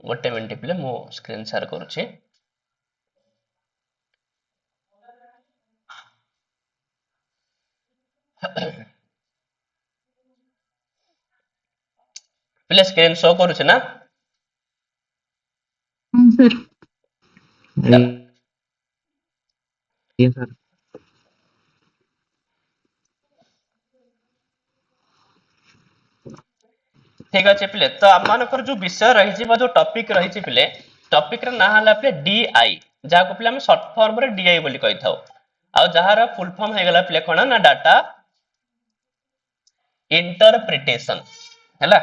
गोटे मिनिट पिले मु स्क्रीन शेयर करूची पिले स्क्रीन शो करूची ना सर चल सर ठीक अच्छे पिले तो आम मानकर जो विषय रही जो टॉपिक रही पिले टॉपिक रा ना हला पिले डीआई जहा को पिले हम शॉर्ट फॉर्म रे डीआई बोली कहि थाउ आ जहार फुल फॉर्म हे गला पिले कोन ना डाटा इंटरप्रिटेशन हैला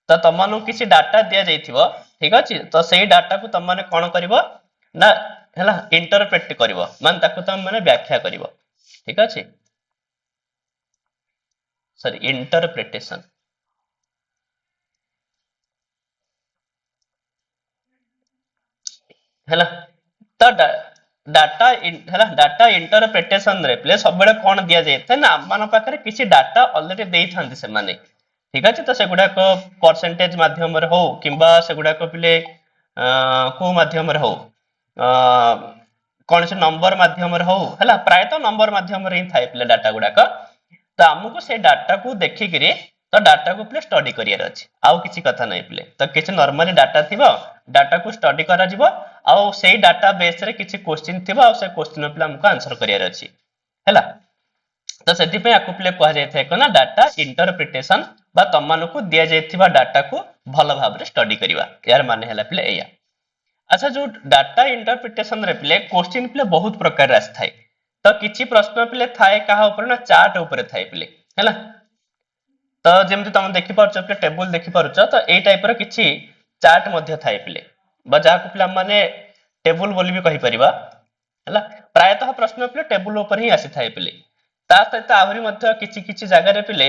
तो तुम किसी डाटा दिया जाइथिबो ठीक अछि तो सेही डाटा को तुम माने कोन करबो ना हैला इंटरप्रेट करबो मान ताको तुम माने व्याख्या करबो ठीक अछि सॉरी इंटरप्रिटेशन हैला तो डाटा हैला डाटा इंटरप्रिटेशन रे प्ले सब बेले कोन दिया जाय ना मान पाखरे किसी डाटा ऑलरेडी देई थांती से माने ठीक अछि तो सेगुडा को परसेंटेज माध्यम रे हो किबा सेगुडा को पिले को माध्यम रे हो कौन से नंबर माध्यम रे हो हैला प्राय तो नंबर माध्यम रे ही थाय पिले डाटा गुडा को तो हमको से डाटा को देखि करी तो डाटा को प्ले स्टडी करियर अछि आउ किछि कथा नै प्ले तो किछि नॉर्मली डाटा थिबो डाटा को स्टडी करा जिवो आउ सेही डाटा बेस रे किछि क्वेश्चन थिबो आउ से क्वेश्चन प्ले हमको आंसर करियर अछि हैला तो सेति पे आकु प्ले कहा जाय थाय कोना डाटा इंटरप्रिटेशन बा तमानको दिया जायथिबा डाटा को भलो भाबरे स्टडी करिवा यार माने हला प्ले एया अच्छा जो डाटा इंटरप्रिटेशन रे प्ले क्वेश्चन प्ले बहुत प्रकार रास थाय तो किछि प्रश्न प्ले थाय कहा ऊपर ना चार्ट ऊपर थाय प्ले हैला तो जेमति तुम देखि परछ प्ले टेबल देखि परछ तो ए टाइप रो किछि चार्ट मध्ये थाय प्ले बा जा को प्ले माने टेबल बोली भी कहि परिबा हैला प्रायतः प्रश्न प्ले टेबल ऊपर ही आसी थाय प्ले ता सहित आहुरी मध्ये किछि किछि जागा रे प्ले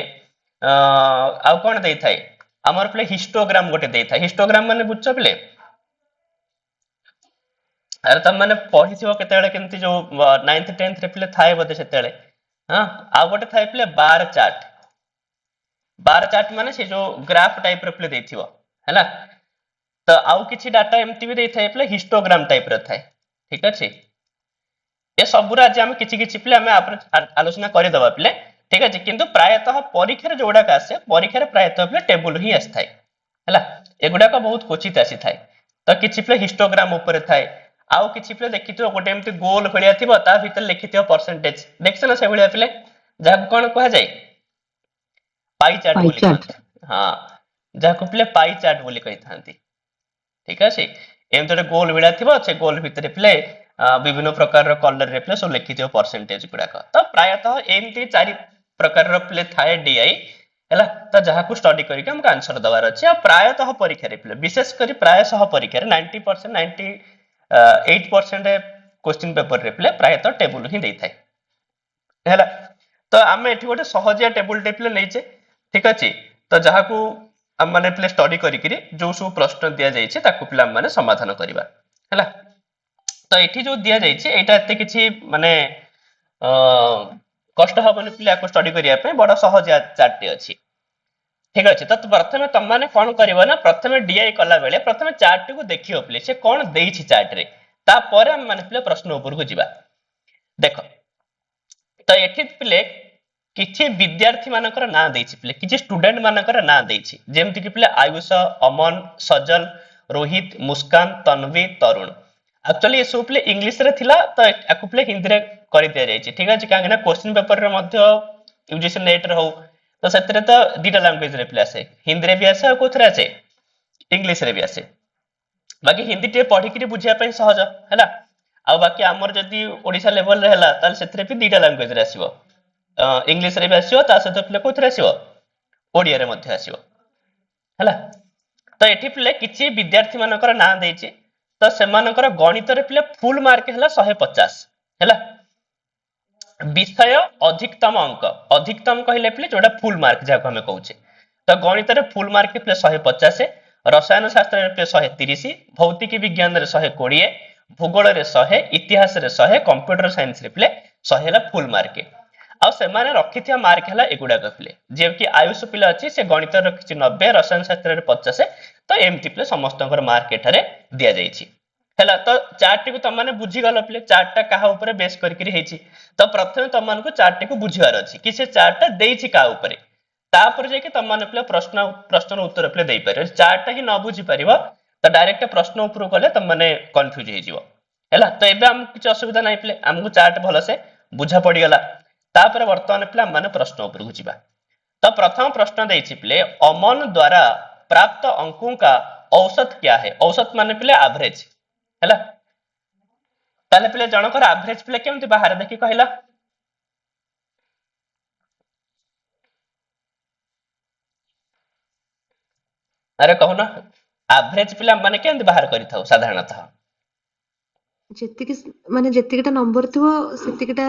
आ कोन देई थाय हमर प्ले हिस्टोग्राम गोटे देई थाय हिस्टोग्राम माने बुझछ प्ले अरे तम माने पढिथिबो केतेले केमति जो 9th 10th रे प्ले थाय बदे सेतेले हां आ गोटे थाय प्ले बार चार्ट माने से जो ग्राफ टाइप रे प्ले देथिबो हैला तो आउ किछि डाटा एमति भी देथाय प्ले हिस्टोग्राम टाइप रे थाय ठीक अछि ए सबुरा आज हम किछि किछि प्ले हम आलोचना करि दबा प्ले ठीक अछि किंतु प्रायतः परीक्षा रे जोडा का आसे परीक्षा रे प्रायतः प्ले टेबल ही आस्थाय हैला एगुडा का बहुत क्वचित आसी थाय तो किछि प्ले हिस्टोग्राम ऊपर थाय आउ किछि प्ले देखिथिबो गोटे एमति गोल भलिया थिबो ता भीतर लिखिथिबो परसेंटेज देखछ ना से भलिया प्ले जाक कोन कहा जाय पाई चार्ट बोली कहते हाँ जहाँ प्ले पाई चार्ट बोली कही थांती ठीक है एमती गोटे गोल भिड़ा थी से गोल भितर प्ले विभिन्न प्रकार कलर रे प्ले सब लिखि परसेंटेज गुड़ाक तो प्रायतः एमती चारि प्रकार प्ले थाए डीआई हैला तो जहाँ को स्टडी करके हमको आंसर दबार अच्छे आ प्रायतः परीक्षा रे प्ले विशेष करी प्रायशः परीक्षा रे 90% 98% क्वेश्चन पेपर रे प्ले प्रायतः टेबल ही देई थाए हैला तो आमे एठी गोटे सहजिया टेबल टे प्ले लेइचे ठीक अछि तो जहाँ को हम माने प्ले स्टडी करी करी जो सब प्रश्न दिया जाय छै ताकू प्ले हम माने समाधान करबा हैला तो एठी जो दिया जाय छै एटा एते किछि माने कष्ट हबनी प्ले को स्टडी करिया पे बडा सहज चार्ट अछि ठीक अछि तो प्रथमे तम माने कोन करबो ना प्रथमे डीआई कला बेले प्रथमे चार्ट को देखियो प्ले से कोन देई छी चार्ट रे ता परे हम माने प्ले प्रश्न ऊपर को जिबा देखो तो एठी प्ले किछि विद्यार्थी मानकर ना देछि प्ले किछि स्टूडेंट मानकर ना देछि जेमति कि प्ले आयुष अमन सजल रोहित मुस्कान तन्वी तरुण एक्चुअली ये सब प्ले इंग्लिश रे थिला तो याकु प्ले हिंदी रे करि दिया जाय छै ठीक अछि काहे ना क्वेश्चन पेपर रे मध्य यूजीसी नेट रे हो तो सेतरे तो दीटा लैंग्वेज रे प्ले आसे हिंदी रे भी आसे और कोथरे आसे इंग्लिश रे भी आसे बाकी हिंदी टे पढि कि बुझिया पय सहज हैला आ बाकी हमर जदी ओडिसा लेवल रे हैला ताल सेतरे भी दीटा लैंग्वेज रे आसीबो इंग्लिश रे भी आसीबो ता सहित प्ले कोथरे आसीबो ओडिया रे मध्य आसीबो हैला तो एठी प्ले किछि विद्यार्थी मानकर ना देछि तो सेमानकर गणित रे प्ले फुल मार्क हैला 150 हैला विषय अधिकतम अंक अधिकतम कहले प्ले जोडा फुल मार्क जाको हमें कहउछे तो गणित रे फुल मार्क प्ले 150 रसायन शास्त्र रे प्ले 130 भौतिक विज्ञान रे 120 भूगोल रे 100 इतिहास रे 100 कंप्यूटर साइंस रे प्ले 100 ला फुल मार्क आ सेमाने रखिथिया मार्क हैला एगुडा प्ले जे कि आयुष पिला अछि से गणित रखिछि 90 रसायन शास्त्र रे 50 तो एमती प्ले समस्त मार्क एठारे दिया जाइछि हैला तो चार्ट टी को तुम माने बुझी गलो प्ले चार्ट टा काहा ऊपर बेस करके हेछि तो प्रथमे तुम मान को चार्ट टी को बुझिवार अछि कि से चार्ट टा देइछि का ऊपर तापर जे कि तुम माने प्ले प्रश्न उत्तर प्ले देइ पारे चार्ट टा ही न बुझी परिबो तो डायरेक्ट प्रश्न ऊपर गले तुम माने कंफ्यूज हे जिवो हैला तो एबे हम किछ असुविधा नै प्ले हमको चार्ट भलो से बुझा पड़ी गला तापर वर्तमान प्ले हम माने प्रश्न ऊपर को जिबा तो प्रथम प्रश्न देइछि प्ले अमन द्वारा प्राप्त अंकों का औसत क्या है औसत माने प्ले एवरेज हैला ताले प्ले जनकर एवरेज प्ले केमति बाहर देखि कहला अरे कहूना एवरेज प्ले माने केमति बाहर करिथाउ साधारणतः ଯେତିକି ମାନେ ଯେତିକିଟା ନମ୍ବର ଥିବ ସେତିକିଟା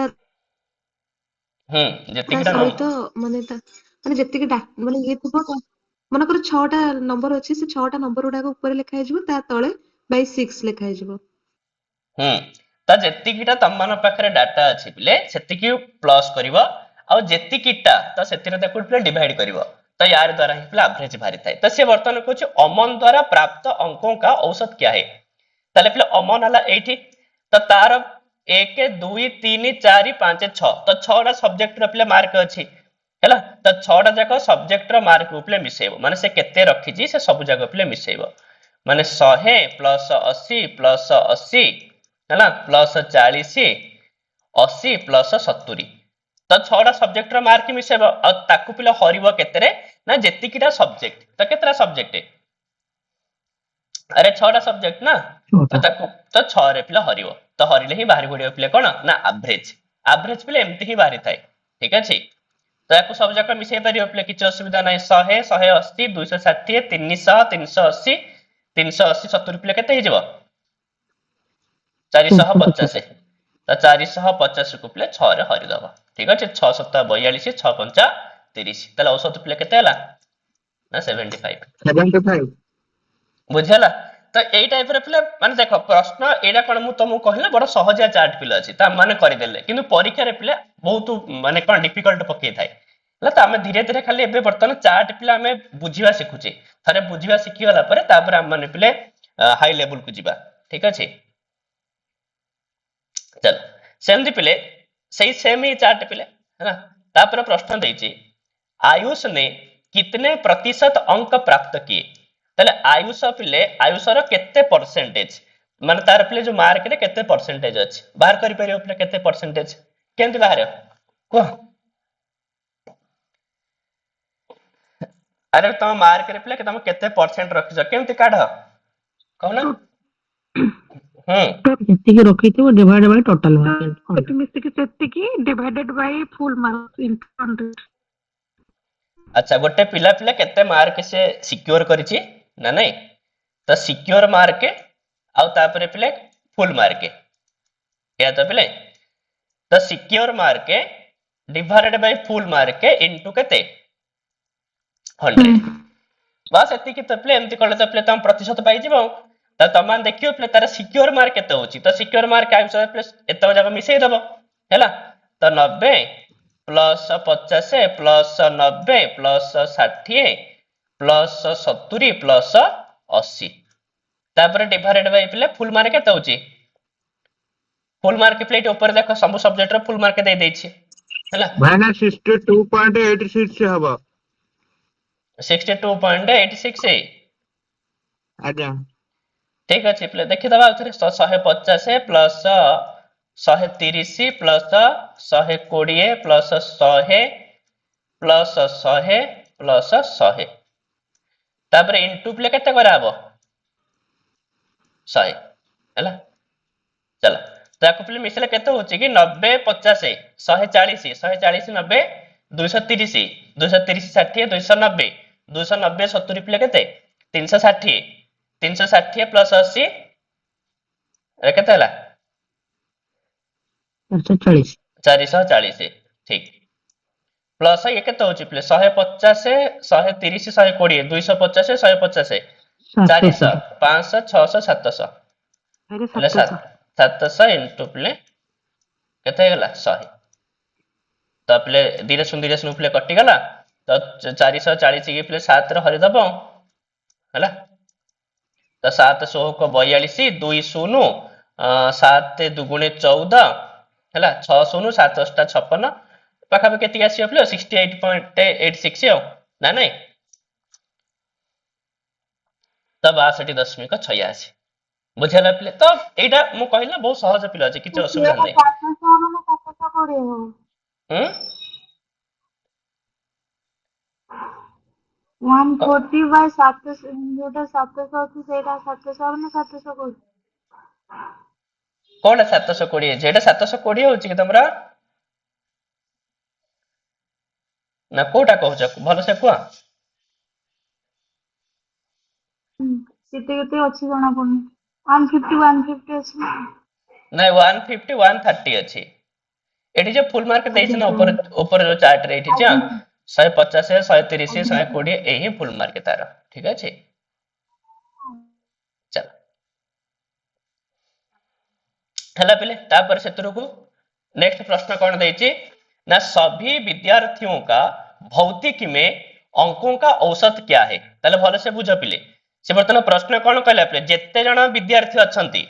ଯେତିକିଟା ସହିତ ମାନେ ଯେତିକି ମାନେ ଇଏ ଥିବ ମନେକର 6ଟା ନମ୍ବର ଅଛି ସେ 6ଟା ନମ୍ବର ଗୁଡାକ ଉପରେ ଲେଖା ହେଇଯିବ ତା ତଳେ by 6 ଲେଖା ହେଇଯିବ ତ ଯେତିକିଟା ତମମାନ ପାଖରେ ଡାଟା ଅଛି ପିଲେ ସେତିକି ପ୍ଲସ୍ କରିବ ଆଉ ଯେତିକିଟା ତ ସେଥିରେ ତାକୁ ପିଲେ डिवाइड କରିବ तो यार द्वारा ही पिला एवरेज बाहरी थाए तो से वर्तमान कहूँ अमन द्वारा प्राप्त अंकों का औसत क्या है ताले पिले अमन हला एठी तो तार 1 2 3 4 5 6 तो 6टा सब्जेक्ट रो पिले मार्क अछि हैला तो 6टा जाक सब्जेक्ट रो मार्क पिले मिसेइबो माने से केते रखिछि से सब जाक पिले मिसेइबो माने 100 प्लस 80 प्लस 80 हैला प्लस 40 80 प्लस 70 तो 6टा सब्जेक्ट रो मार्क मिसेइबो आ ताकू पिले हरिबो केते रे ना जेतिकिटा सब्जेक्ट तो केतरा सब्जेक्ट अरे 6टा सब्जेक्ट ना तो ताकू तो 6 रे पिले हरिबो तो हरिले ही बाहरी पड़ियो पिले कोन ना एवरेज पिले एमती ही बाहरी थाए ठीक अछि तो याकू सब जाक मिसेइ परियो पिले किछ असुविधा नै 100 180 260 300 380 380 70 पिले केते हिजबो 450 तो 450 को पिले 6 रे हरि दबो ठीक अछि 6 7 42 6 5 30 तले औसत पिले केते हला ना 75 बुझला तो एई टाइप रे पिले माने देखो प्रश्न एडा कोन मु तुमको कहले बड़ सहजिया चार्ट पिले अछि ता माने करि देले किंतु परीक्षा रे पिले बहुत माने कोन डिफिकल्ट पके थाए हला त हमें धीरे धीरे खाली एबे वर्तमान चार्ट पिले हमें बुझिबा सिखुचे थरे बुझिबा सिखि गला परे तापर हम माने पिले हाई लेवल को जिबा ठीक अछि चल सेमती पिले सही सेम ही चार्ट पिले है ना तापर प्रश्न देइछि आयुष ने कितने प्रतिशत अंक प्राप्त किए तले आयुष पिले आयुषर केते परसेंटेज माने तार पिले जो मार्क रे केते परसेंटेज अछि बाहर करि परियो पिले केते परसेंटेज केमति बाहर को अरे तुम मार्क रे पिले के तुम केते परसेंट रखिछ केमति काढ कहना ଯେତିକି ରଖିଥିବ divided by total mark ମିଶିକି ସେତିକି divided by full mark into 100 अच्छा गोटे पिला पिला केते मार्क से सिक्योर करिछि ना नहीं तो सिक्योर मार्क आउ तापरे पिले फुल मार्क या तो पिले तो secure mark divided by full mark into केते 100 बस एति कि तो पिले एमति करले तो पिले तुम प्रतिशत पाइ जिवो तो तमान देखियो पिले तार सिक्योर मार्क केते होछि तो सिक्योर मार्क आइस प्लस एतो जाक मिसै दबो हैला तो 90 plus 50 plus 90 plus 60 plus 70 plus 80 तापर डिवाइडेड बाय पिले फुल मार्क केते होछि फुल मार्क प्लेट ऊपर देखो सब सब्जेक्ट रो फुल मार्क दे दैछि हैला भाइना 62.86 हबो 62.86 आज्ञा ठीक अछि प्ले देखि दबा उथरे 150 plus 130 plus 120 plus 100 plus 100 plus 100 तापर इनटू प्ले केते करा हबो 100 हैला चला ताको प्ले मिसले केते होछि कि 90 50 140 140 90 230 230 60 290 290 70 प्ले केते 360 360 प्लस 80 रे केते हला 440 440 ठीक प्लस ये केते होछि प्ले 150 130 120 250 150 400 500 600 700 अरे 700 इनटू प्ले केते गला 100 तो प्ले धीरे सुन प्ले कटि गला तो 440 की प्ले 7 रे हरि दबो हला ତ 7 16 42 2 0 7 ଦୁଗୁଣେ 14 ହେଲା 6 0 7 8 56 ପାଖାପାଖି କେତିକି ଆସିବ ପିଲା 68.86 ଆଉ ନା ନାଇଁ ତ 62.86 ବୁଝିଲା ପିଲା ତ ଏଇଟା ମୁଁ କହିଲି ନା ବହୁତ ସହଜ ପିଲା ଅଛି କିଛି ଅସୁବିଧା ନାହିଁ 140 by 700 ଯୋଉଟା 700 ଅଛି ସେଇଟା 700 ନା 700 କହୁଛି କୋଉଟା 720 ଯେଟା 720 ହଉଛି କି ତମର ନା କୋଉଟା କହୁଛ ଭଲସେ କୁହ କେତେ କେତେ ଅଛି ଜଣା ପଡୁନି 150 ଅଛି ନା ନାଇଁ 150 130 ଅଛି ଏଠି ଯୋଉ ଫୁଲ ମାର୍କ ଦେଇଛି ନା ଉପରେ ଉପରେ ଯୋଉ ଚାର୍ଟ ରେ ଏଠି ଯା 150 130 120 ଏଇ ହିଁ ଫୁଲ ମାର୍କ ତାର ଠିକ ଅଛି चल ହେଲା ପିଲେ ତାପରେ ସେଥିରକୁ नेक्स्ट प्रश्न कौन देइछि ना सभी विद्यार्थियों का भौतिक में अंकों का औसत क्या है ताले भले से बुझ पिले से बर्तन प्रश्न कौन कहला पिले जेते जण विद्यार्थी अछंती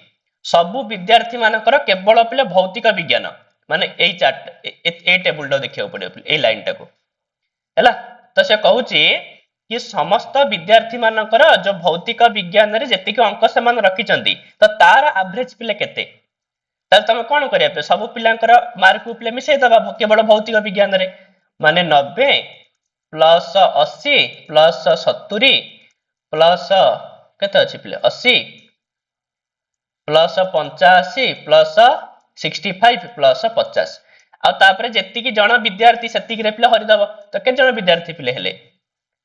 सबु विद्यार्थी मानकर केवल पिले भौतिक विज्ञान माने एई चार्ट ए टेबल टा देखियो पड़ियो पिले ए लाइन टा को हैला तो से कहूची कि समस्त विद्यार्थी मानकर जो भौतिक विज्ञान रे जेति के अंक समान रखिचंती तो तार एवरेज पिले केते ताल तमे कोन करिया पे सब पिलांकर मार्क पिले मिसै दबा केवल भौतिक विज्ञान रे माने 90 प्लस 80 प्लस 70 प्लस केते अछि पिले 80 प्लस 85 प्लस 65 प्लस 50 आ तापरे जेति की जण विद्यार्थी सेति की रे पिले हरि दबो तो के जण विद्यार्थी पिले हेले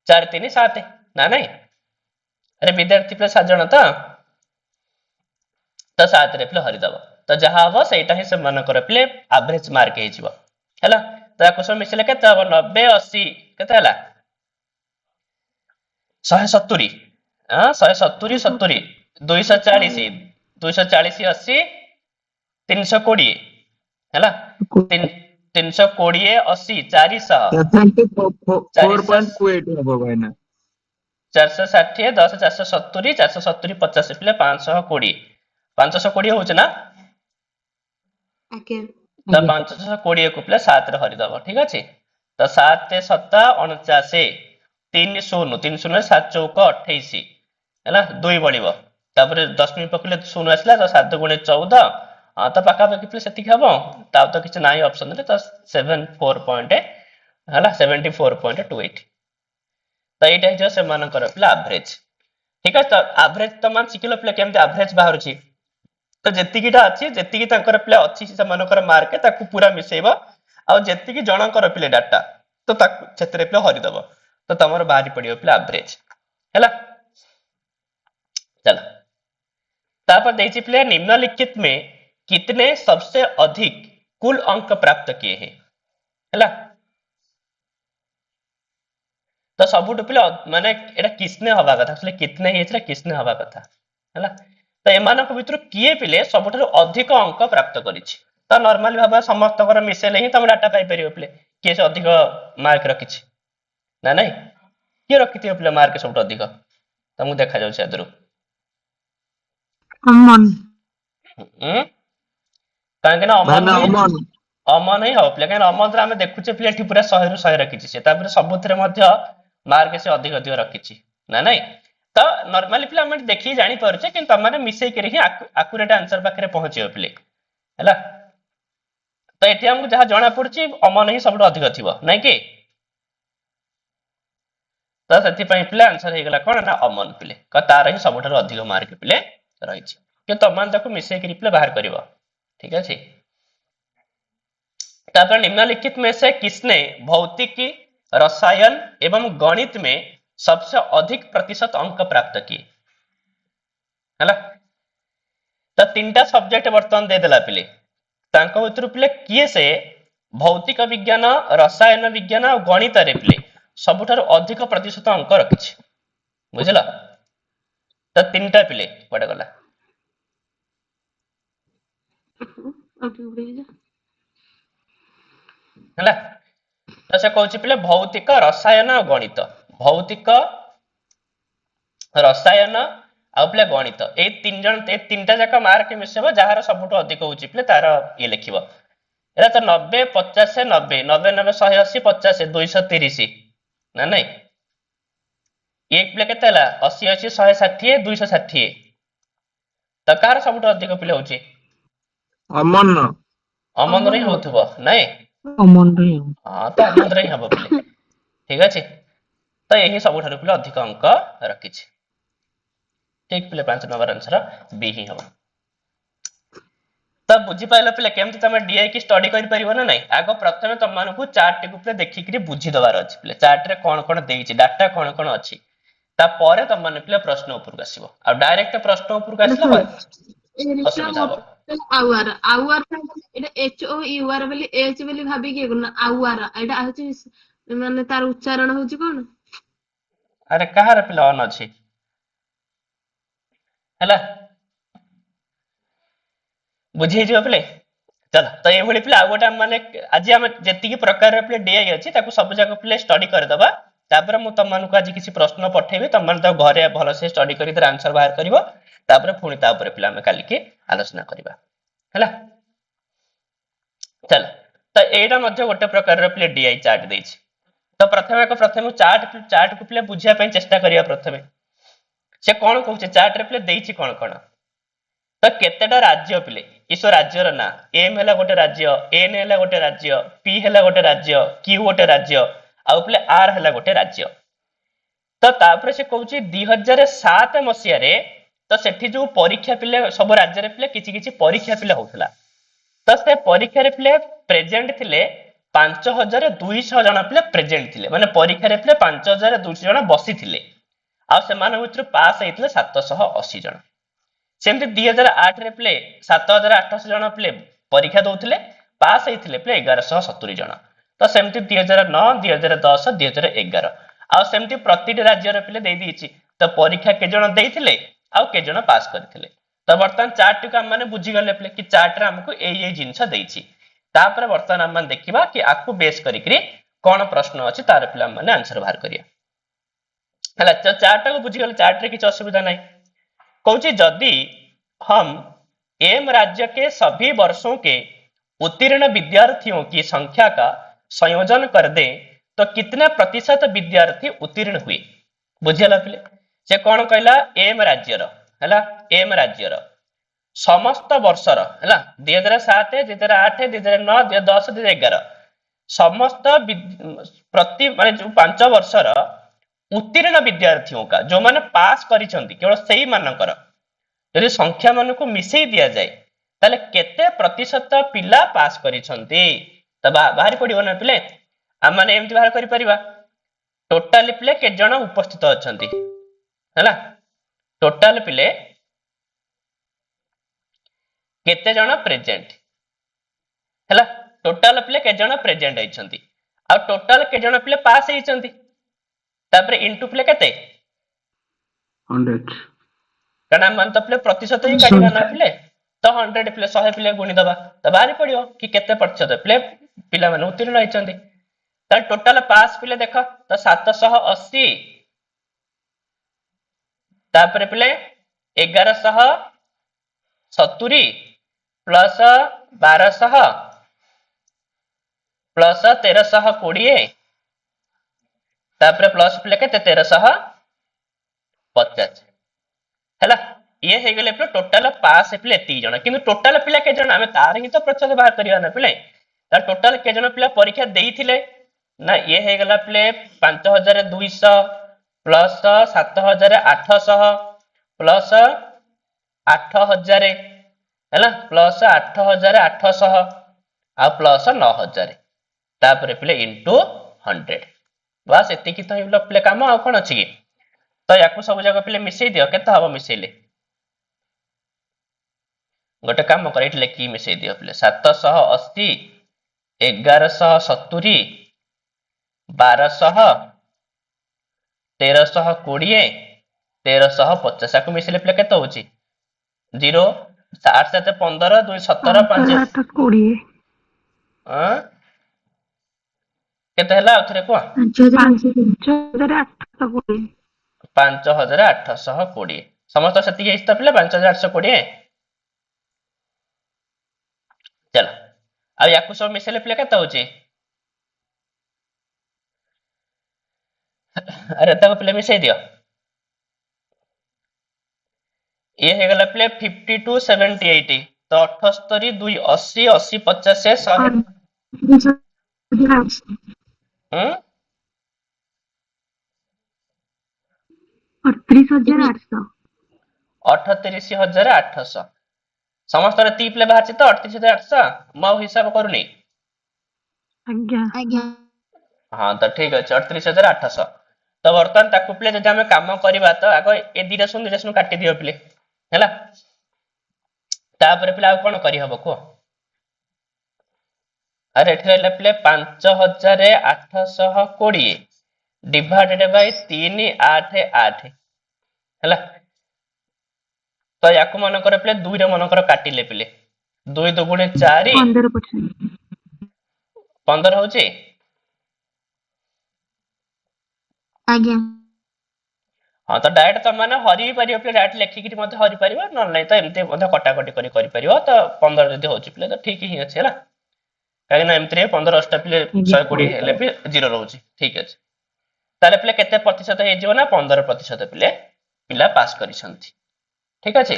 4 3 7 ना नहीं अरे विद्यार्थी पिले 7 जण तो 7 रे पिले हरि दबो तो जहा हो सेटा ही से मन कर पिले एवरेज मार्क हे जिवो हैला तो याको सब मिसले केते हो 90 80 केते हला 170 हां 170 70 240 240 80 320 हैला 320 80 400 4.28 हबो भाईना 460 10 470 470 50 पिले 520 520 होछ ना आज्ञा तो 520 को प्लस 7 रे हरि दबो ठीक अछि तो 7 7 49 3 0 3 0 7 चौक 28 हैला 2 बळिबो तापर 10 मिनिट पकले 0 आसला तो 7 गुणे 14 तो पाका पाकी प्लस सेति हबो ता तो किछ नाही ऑप्शन रे तो 74 पॉइंट हैला 74.28 तो एटा जो से मान कर प्ले एवरेज ठीक है तो एवरेज तो मान सिखिलो प्ले केमते एवरेज बाहर छी तो जेतिकीटा अछि जेतिकी तांकर प्ले अछि से मानकर मार्क ताकू पूरा मिसेइबो आ जेतिकी जणकर प्ले डाटा तो ताकू छेतरे प्ले हरि दबो तो तमर बाहरी पडियो प्ले एवरेज हैला चलो तापर देछि प्ले निम्नलिखित में कितने सबसे अधिक कुल अंक प्राप्त किए हैं हैला तो सबुठ पिले माने एटा किसने हवा कथा असले कितने हेतरा किसने हवा कथा हैला तो एमानक भितर किए पिले सबुठ अधिक अंक प्राप्त करिछि तो नॉर्मली भाबा समस्तकर मिसेले ही तम डाटा पाई परियो पिले के से अधिक मार्क रखिछि ना नहीं के रखिथियो पिले मार्क सबुठ अधिक तमु देखा जाउ से अदरु अमन काहे ना भाईना अमन अमन ही हो पिले काहे अमन रे हम देखुचे पिले एठी पूरा 100 रु 100 रखिछि से तापर सबुथरे मध्य मार्क से अधिक अधिक रखिछि ना नहीं तो नॉर्मली पिले हम देखि जानि परछे कि तमाने मिसै करी ही एक्यूरेट आंसर पाखरे पहुंचियो पिले हैला तो एठी हमकु जहा जणा पड़छि अमन ही सबुठ अधिक थिबो नै कि तो सेति पई पिले आंसर हे गेला कोन ना अमन पिले क तार ही सबुठ अधिक मार्क पिले रहिछि कि तमान ताको मिसै करी पिले बाहर करबो ठीक अछि तापर निम्नलिखित में से किसने भौतिकी रसायन एवं गणित में सबसे अधिक प्रतिशत अंक प्राप्त किए हैला तो तीनटा सब्जेक्ट वर्तमान दे देला पिले तांको भितर पिले किए से भौतिक विज्ञान रसायन विज्ञान और गणित रे पिले सबुठार अधिक प्रतिशत अंक रखिछि बुझला तो तीनटा पिले पडे गला हैला तो से कहूछि पिले भौतिक रसायन और गणित भौतिक रसायन ଆଉ ପିଲେ ଗଣିତ ଏ ତିନିଟା ଯାକ ମାର୍କ ମିଶେଇବ ଯାହାର ସବୁଠୁ ଅଧିକ ହଉଛି ପିଲେ ତାର ଇଏ ଲେଖିବ ଏରା ତ 90 50 90 90 90 180 50 230 ନା ନାଇଁ ଏ ପିଲେ କେତେ ହେଲା 80 80 160 260 ତ କାହାର ସବୁଠୁ ଅଧିକ ପିଲେ ହଉଛି ଅମନ ଅମନର ହିଁ ହଉଥିବ ନାଇଁ କମନ ରେ ହଁ ତ ଅମନର ହିଁ ହବ ପିଲେ ଠିକ ଅଛି ତ ଏହି ସବୁଠାରୁ ପିଲେ ଅଧିକ ଅଙ୍କ ରଖିଛି ଠିକ ପିଲେ 5 ନମ୍ବର ଆନ୍ସର ବି ହିଁ ହବ ତ ବୁଝିପାରିଲ ପିଲେ କେମିତି ତମେ DI କି ଷ୍ଟଡି କରିପାରିବ ନା ନାଇଁ ଆଗ ପ୍ରଥମେ ତମମାନଙ୍କୁ ଚାର୍ଟ ଟିକୁ ପିଲେ ଦେଖିକିରି ବୁଝିଦବାର ଅଛି ପିଲେ ଚାର୍ଟ ରେ କଣ କଣ ଦେଇଛି ଡାଟା କଣ କଣ ଅଛି ତାପରେ ତମମାନେ ପିଲେ ପ୍ରଶ୍ନ ଉପରକୁ ଆସିବ ଆଉ ଡାଇରେକ୍ଟ ପ୍ରଶ୍ନ ଉପରକୁ ଆସିଲେ ଅସୁବିଧା ହବ ଆୱାର ଆୱାର ଏଇଟା HOUR ବୋଲି H ବୋଲି ଭାବିକି ଇଏ କରୁନ ଆୱାର ଏଇଟା ହଉଛି ମାନେ ତାର ଉଚ୍ଚାରଣ ହଉଛି କଣ ଆରେ କାହାର ପିଲା ଅନ୍ ଅଛି ହେଲା ବୁଝି ହେଇଯିବ ପିଲେ ଚାଲ ତ ଏଇଭଳି ପିଲା ଆଉ ଗୋଟେ ମାନେ ଆଜି ଆମେ ଯେତିକି ପ୍ରକାରର ପିଲେ DI ଅଛି ତାକୁ ସବୁ ଯାକ ପିଲେ ଷ୍ଟଡି କରିଦବା ତାପରେ ମୁଁ ତମମାନଙ୍କୁ ଆଜି କିଛି ପ୍ରଶ୍ନ ପଠେଇବି ତମମାନେ ତାକୁ ଘରେ ଭଲସେ ଷ୍ଟଡି କରି ତାର ଆନ୍ସର ବାହାର କରିବ ତାପରେ ପୁଣି ତା ଉପରେ ପିଲା ଆମେ କାଲିକି ଆଲୋଚନା କରିବା ହେଲା ଚାଲ ତ ଏଇଟା ମଧ୍ୟ ଗୋଟେ ପ୍ରକାରର ପିଲେ DI ଚାର୍ଟ ଦେଇଛି ତ ପ୍ରଥମେ ଚାର୍ଟକୁ ପିଲେ ବୁଝିବା ପାଇଁ ଚେଷ୍ଟା କରିବା ପ୍ରଥମେ ସେ କଣ କହୁଛି ଚାର୍ଟରେ ପିଲେ ଦେଇଛି କଣ କଣ ତ କେତେଟା ରାଜ୍ୟ ପିଲେ ଇସୋ ରାଜ୍ୟର ନାଁ ଏମ ହେଲା ଗୋଟେ ରାଜ୍ୟ ଏନ ହେଲା ଗୋଟେ ରାଜ୍ୟ ପି ହେଲା ଗୋଟେ ରାଜ୍ୟ କ୍ୟୁ ଗୋଟେ ରାଜ୍ୟ ଆଉ ପିଲେ ଆର ହେଲା ଗୋଟେ ରାଜ୍ୟ ତ ତାପରେ ସେ କହୁଛି 2007 ମସିହାରେ ତ ସେଠି ଯୋଉ ପରୀକ୍ଷା ପିଲେ ସବୁ ରାଜ୍ୟରେ ପିଲେ କିଛି କିଛି ପରୀକ୍ଷା ପିଲେ ହଉଥିଲା ତ ସେ ପରୀକ୍ଷାରେ ପିଲେ ପ୍ରେଜେଣ୍ଟ ଥିଲେ 5200 ଜଣ ପିଲେ ପ୍ରେଜେଣ୍ଟ ଥିଲେ ମାନେ ପରୀକ୍ଷାରେ ପିଲେ 5200 ଜଣ ବସିଥିଲେ ଆଉ ସେମାନଙ୍କ ଭିତରୁ ପାସ୍ ହେଇଥିଲେ 780 ଜଣ ସେମିତି 2008 ରେ ପିଲେ 7800 ଜଣ ପିଲେ ପରୀକ୍ଷା ଦଉଥିଲେ ପାସ୍ ହେଇଥିଲେ ପିଲେ 1170 ଜଣ ତ ସେମିତି 2009 2010 2011 ଆଉ ସେମିତି ପ୍ରତିଟି ରାଜ୍ୟର ପିଲେ ଦେଇଛି ତ ପରୀକ୍ଷା କେତେ ଜଣ ଦେଇଥିଲେ ଆଉ କେତେ ଜଣ ପାସ୍ କରିଥିଲେ ତ ବର୍ତ୍ତମାନ ଚାର୍ଟଟିକୁ ଆମେ ବୁଝିଗଲେ ପିଲେ କି ଚାର୍ଟରେ ଆମକୁ ଏଇ ଜିନିଷ ଦେଇଛି ତାପରେ ବର୍ତ୍ତମାନ ଆମେ ଦେଖିବା କି ଆକୁ ବେସ୍ କରିକିରି କଣ ପ୍ରଶ୍ନ ଅଛି ତାର ପିଲା ମାନେ ଆନ୍ସର ବାହାର କରିବା ହେଲା ତ चार्ट बुझीगले चार्ट रे किसी असुविधा नहीं कौची जदि हम एम राज्य के सभी वर्षों के उत्तीर्ण विद्यार्थियों की संख्या का संयोजन कर दें तो कितने प्रतिशत विद्यार्थी उत्तीर्ण हुए बुझीगला पिले से कौन कहला एम राज्यर हैला एम राज्यर समस्त वर्षर हैला 2007 2008 2009 2010 2011 समस्त प्रति माने जो 5 वर्षर उत्तीर्ण विद्यार्थियों का जो माने पास करिसंती केवल सेही मानकर यदि संख्या मान को मिसई दिया जाए ताले केते प्रतिशत पिला पास करिसंती त बाहरी पडियो ना पिले हम माने एमति बाहर करि परिबा टोटल पिले के जण उपस्थित अछंती हैला टोटल पिले केते जण प्रेजेंट हैला टोटल पिले के जण प्रेजेंट आइछंती आ टोटल के जण पिले पास आइछंती तापर इनटू पिले केते 100 कारण मन तो पिले प्रतिशत ही काढिबा ना पिले तो 100 पिले 100 पिले गुणी दबा त बाहरी पडियो कि केते प्रतिशत पिले पिला माने उत्तीर्ण आइछंती त टोटल पास पिले देखो तो 780 तापर पिले 1170 प्लस 1200 प्लस 1320 तापर प्लस पिले केते 1350 हैला ये हे गेले पिले टोटल पास पिले 3 जण किंतु टोटल पिला के जण हमें तार ही तो प्रतिशत बाहर करिया ना पिले त टोटल के जण पिला परीक्षा देइथिले ना ये हे गेला पिले 5200 प्लस 7800 प्लस 8000 हैला प्लस 8800 आ प्लस 9000 तापर पिले इनटू 100 बस एतिकी तो हिबल पिले काम आ कोन अछि कि तो याकू सब जगह पिले मिसई दियो केते हबो मिसईले गोटे काम कर एठी लेखि मिसई दियो पिले 780 1170 1200 1320 1350 याकू मिसईले पिले केते होची 0 8 7 15 2 17 5 20 केते हला आउथरे को 5820 5820 समस्त से पिले 5820 चलो अब या सब मिसेले पिले केते होची अरे तक पिले मिसई दियो ये हे गला पिले 5278 तो 78 2 80 80 50 से 100 38,800 38,800 समस्त ती पिले बाहर तो 38,800 मु हिसाब करूनी आज्ञा हाँ तो ठीक अच्छे 38,800 तो बर्तमान ताकू पिले जदि आम काम करवा तो आग ए दीटा शून्य काटी दियो पिले हैला तापर पिले आ कोन करि हबो को अरे एठी रहला पिले 5,820 डिवाइडेड बाय 388 हैला तो याकू मन कर पिले 2 रे मन कर काटिले पिले 2 2 गुणे 4 15% 15 होची आज्ञा हाँ तो डायरेक्ट तुम मैंने हरि पारियो पिले डायरेक्ट लेखिकी मते हरि पारियो न नहीं तो एमती मते कटाकटी करि पारियो तो 15 जदी होची पिले तो ठीक ही अछि हैला काहे ना एमती रे 15 अष्टा पिले 120 हेले भी 0 रहउची ठीक अछि ताले पिले केते प्रतिशत हे जिवो ना 15% पिले पिला पास करिसंती ठीक अछि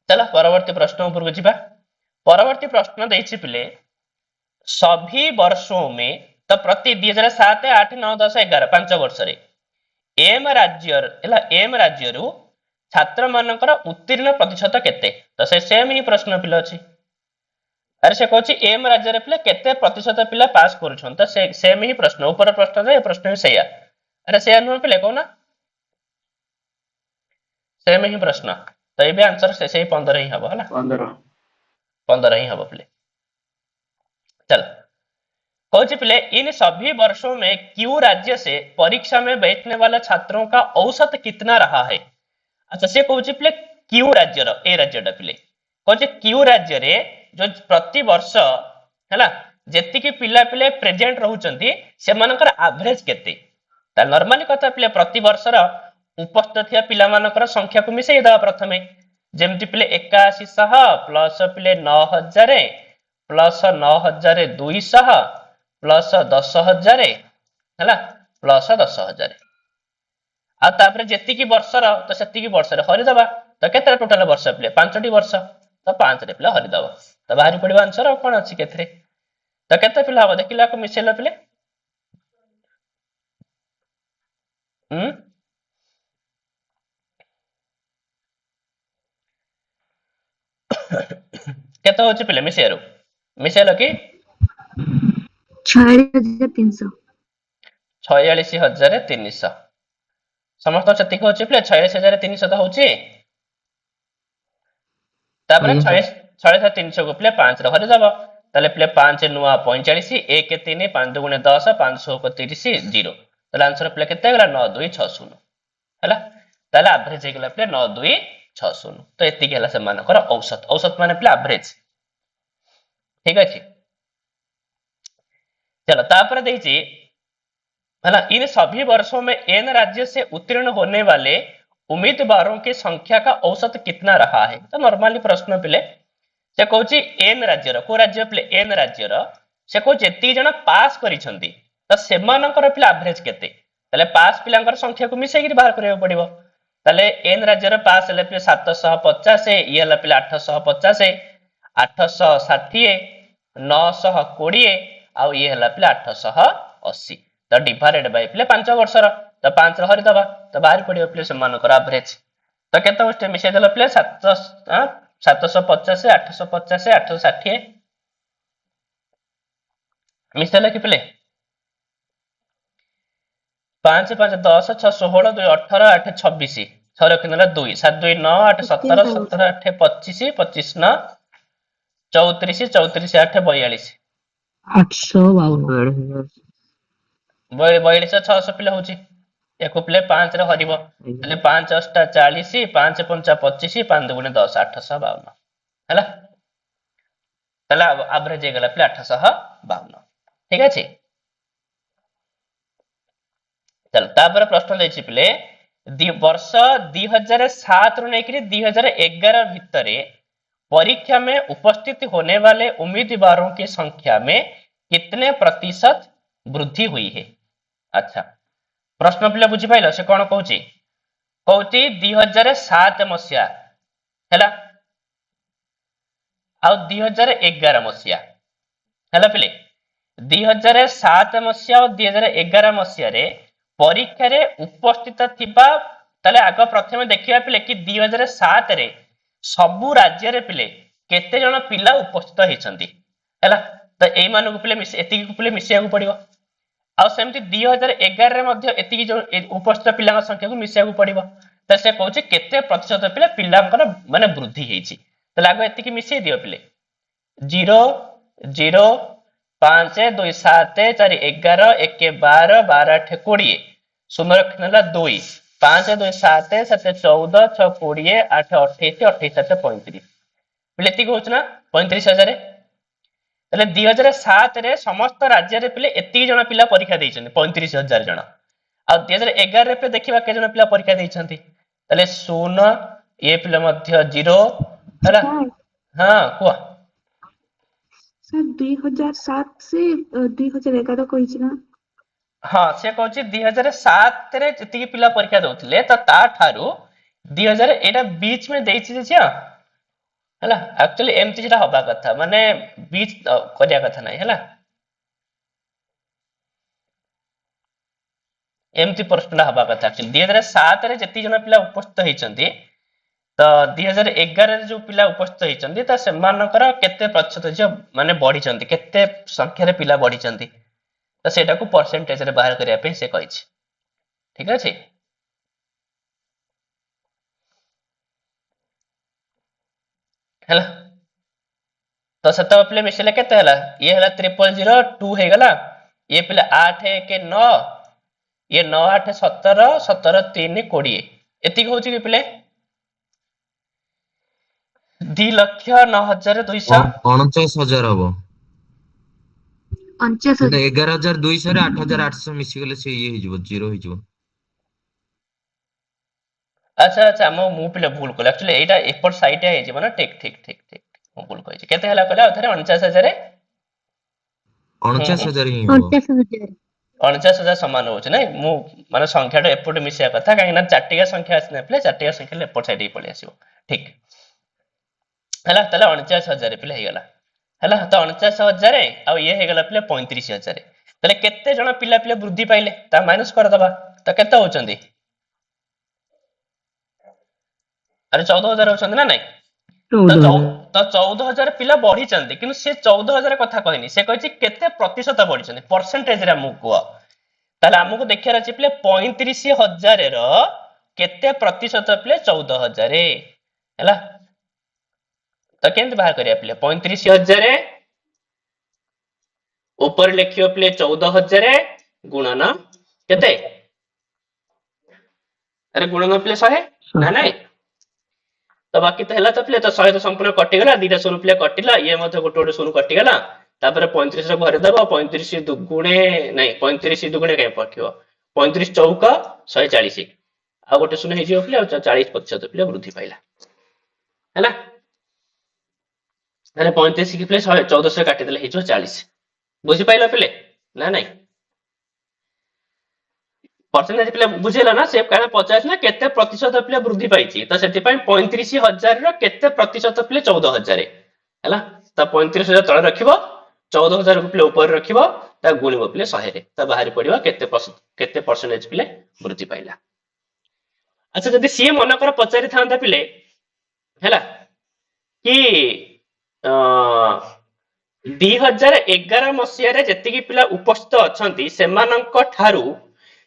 चला परवर्ती प्रश्न ऊपर को जिबा परवर्ती प्रश्न देछि पिले सभी वर्षों में तो प्रति 2007 8 9 10 11 5 वर्ष रे एम राज्य रु छात्र मानकर उत्तीर्ण प्रतिशत केते तो से सेम ही प्रश्न पिला अछि अरे से कहछि एम राज्य रे पिला केते प्रतिशत पिला पास करूछन तो से सेम ही प्रश्न ऊपर प्रश्न जे प्रश्न भी सैया अरे से न पिले कोना सेम ही प्रश्न तो ये भी आंसर से ही 15 ही हबो हला 15 ही हबो पिले चल कौच पिले इन सभी वर्षों में क्यू राज्य से परीक्षा में बैठने वाले छात्रों का औसत कितना रहा है अच्छा से कौच पिले क्यू राज्य रो ए राज्य ड पिले कौच क्यू राज्य रे जो प्रति वर्ष हैला जेति की पिला पिले प्रेजेंट रहउचंती से मानकर एवरेज केते ता नॉर्मली कथा पिले प्रति वर्ष रो उपस्थित थिया पिला मानकर संख्या को मिसई दा प्रथमे जेमति पिले 8100 प्लस पिले 9000 प्लस 9200 प्लस 10,000 हैला प्लस 10,000 आ तापर जेति की वर्ष रो तो सेति की वर्ष रे हरि दबा तो केते टोटल वर्ष पिले 5टी वर्ष तो 5 रे पिले हरि दबा तो बाहरी पड़िबा आंसर कोन अछि केथरे तो केते पिला हो देखिला को मिसेला पिले केते होछि पिले मिसेरो मिसेलो की 46,300 46,300 समस्त सेतिक होछि पिले 46,300 तो होछि तापर 46,300 को पिले 5 रे हरि दबा ताले पिले 5 नुआ 45 1 3 5 2 10 500 को 30 0 ताले आंसर पिले केते गला 9260 हैला ताले एवरेज हे गला पिले 9260 तो एति गेला से मानकर औसत औसत माने पिले एवरेज ठीक अछि चलो तापर देखिए है ना इन सभी वर्षों में एन राज्य से उत्तीर्ण होने वाले उम्मीदवारों की संख्या का औसत कितना रहा है तो नॉर्मली प्रश्न पिले से कहूची एन राज्य रो को राज्य पिले एन राज्य रो से को जेति जण पास करिसंती तो सेमानकर पिले एवरेज केते तले पास पिलांकर संख्या को मिसै कि बाहर करियो पड़िबो तले एन राज्य रो पास ले पिले 750 ये ला पिले 850 860 920 आउ ये हला पिले 880 तो डिवाइडेड बाय पिले 5 वर्ष रो तो 5 रो हरि दबा तो बाहर पड़ियो पिले सेमानकर एवरेज तो केते होस्टे मिसै देला पिले 750 850 860 मिसैला कि पिले 5 5 10 6 16 2 18 8 26 6 रखिनला 2 7 2 9 8 17 17 8 25 25 9 34 34 8 42 852 42 600 पिले होची एको पिले 5 रे हरिबो तले 5 8 40 5 5 25 5 2 10 852 हैला तला एवरेज हे गला पिले 852 ठीक अछि चल तापर प्रश्न लेछि पिले वर्ष 2007 ରୁ ନେଇକରି 2011 ଭିତରେ परीक्षा में उपस्थित होने वाले उम्मीदवारों की संख्या में कितने प्रतिशत वृद्धि हुई है। अच्छा प्रश्न पिला बुझी पाइल से कौन कहूची कहूची 2007 मसीहा हैला आउ 2011 मसीहा हैला पिले 2007 मसीहा और 2011 मसीहा रे परीक्षा रे उपस्थित थिबा ताले आग प्रथमे देखिबा पिले कि 2007 रे सबु राज्य रे पिले केते जण पिला उपस्थित हेछंती हैला तो एई मानको पिले एतिकी को पिले मिसिया को पड़िबो आ सेमति 2011 रे मध्ये एतिकी जो उपस्थित पिला संख्या को मिसिया को पड़िबो त से कहूची केते प्रतिशत पिला पिलांकर माने वृद्धि हेछि त लागो एतिकी मिसिए दियो पिले 0 0 5 2 7 4 11 1 12 12 8 20 शून्य रखनेला 2 5 2 7 7 14 6 20 8 28 28 7 35 पिले एतिकी होछ ना 35000 तले 2007 रे समस्त राज्य रे पिले एतिकी जण पिला परीक्षा दैछन 35000 जण आ 2011 रे पे देखिबा के जण पिला परीक्षा दैछंती तले 0 ए पिला मध्य 0 हला हां को सर 2007 से 2011 कहिछि ना हाँ से कहूची 2007 रे जति पिला परीक्षा दउथिले त ता ठारू 2000 एटा बीच में देछि जे हला एक्चुअली एमती जेटा हबा कथा माने बीच करिया कथा नै हला एमती प्रश्न हबा कथा एक्चुअली 2007 रे जति जन पिला उपस्थित हेचंती तो 2011 रे जो पिला उपस्थित हेचंती त सेमानकर केते प्रतिशत जे माने बढ़ी चंती केते संख्या रे पिला बढ़ी चंती तो सेटा को परसेंटेज रे बाहर करिया पे से कहिछि ठीक अछि हला तो सत पिले मिसले केते हला ये हला 00002 हे गला ये पिले 8 1 9 ये 9 8 17 17 3 20 एति होछि कि पिले 2,09,200 49,000 हबो 49,000 11,200 रे 8,800 मिसी गले से ये हिजबो जीरो हिजबो अच्छा अच्छा मु पिले भूल कले एक्चुअली एटा एपर साइड हे जेबो ना ठीक ठीक ठीक ठीक मु भूल कहि केते हला कला अथरे 49,000 49,000 ही हबो 49,000 49,000 समान होछ नै मु माने संख्याटा एपट मिसिया कथा काहे ना चारटिया संख्या आसने पिले चारटिया संख्या ले एपट साइड ही पळे आसीबो ठीक हला तले 49,000 पिले हे गला हला तो 49,000 आ ये हे गला पिले 35,000 तले केते जण पिला पिले वृद्धि पाइले ता माइनस कर दबा त केते होचंदी अरे 14,000 होचंदी ना नै तो 14,000 पिला बढ़ी चंदी किंतु से 14,000 कथा कहनी से कहछि केते प्रतिशत बढ़ी चंदी परसेंटेज रे हमु को ताले हमकु देखिया अछि पिले 35,000 रो केते प्रतिशत पिले 14,000 हैला तो केंत बाहर करिया पिले 35,000 ऊपर लिखियो पिले 14,000 गुणन केते अरे गुणन पिले 100 ना नहीं तो बाकी तो हला तो पिले तो 100 तो संपूर्ण कटि गला दीटा शून्य पिले कटिला ये मध्ये गोटे गोटे शून्य कटि गला तापर 35 रे भरे दबो 35 दुगुणे नहीं 35 दुगुणे के पकियो 35 चौका 140 आ गोटे शून्य हे जियो पिले 40% पिले वृद्धि पाइला हैला अरे 35 की प्लस 14 से काटी देले हे जो 40 बुझि पाइला पिले ना नहीं परसेंटेज पिले बुझेला ना से काहे 50 ना केते प्रतिशत पिले वृद्धि पाइछि त सेति पय 35,000 रो केते प्रतिशत पिले 14,000 हैला त 35,000 तळे रखिबो 14,000 को पिले ऊपर रखिबो ता गुणिबो पिले 100 रे त बाहर पडिबो केते परसेंटेज पिले वृद्धि पाइला अच्छा जदि सी मन कर पचारि थांता पिले हैला कि 2011 मसीह जेतिकी पिला उपस्थित अछंती सेमानंक ठारू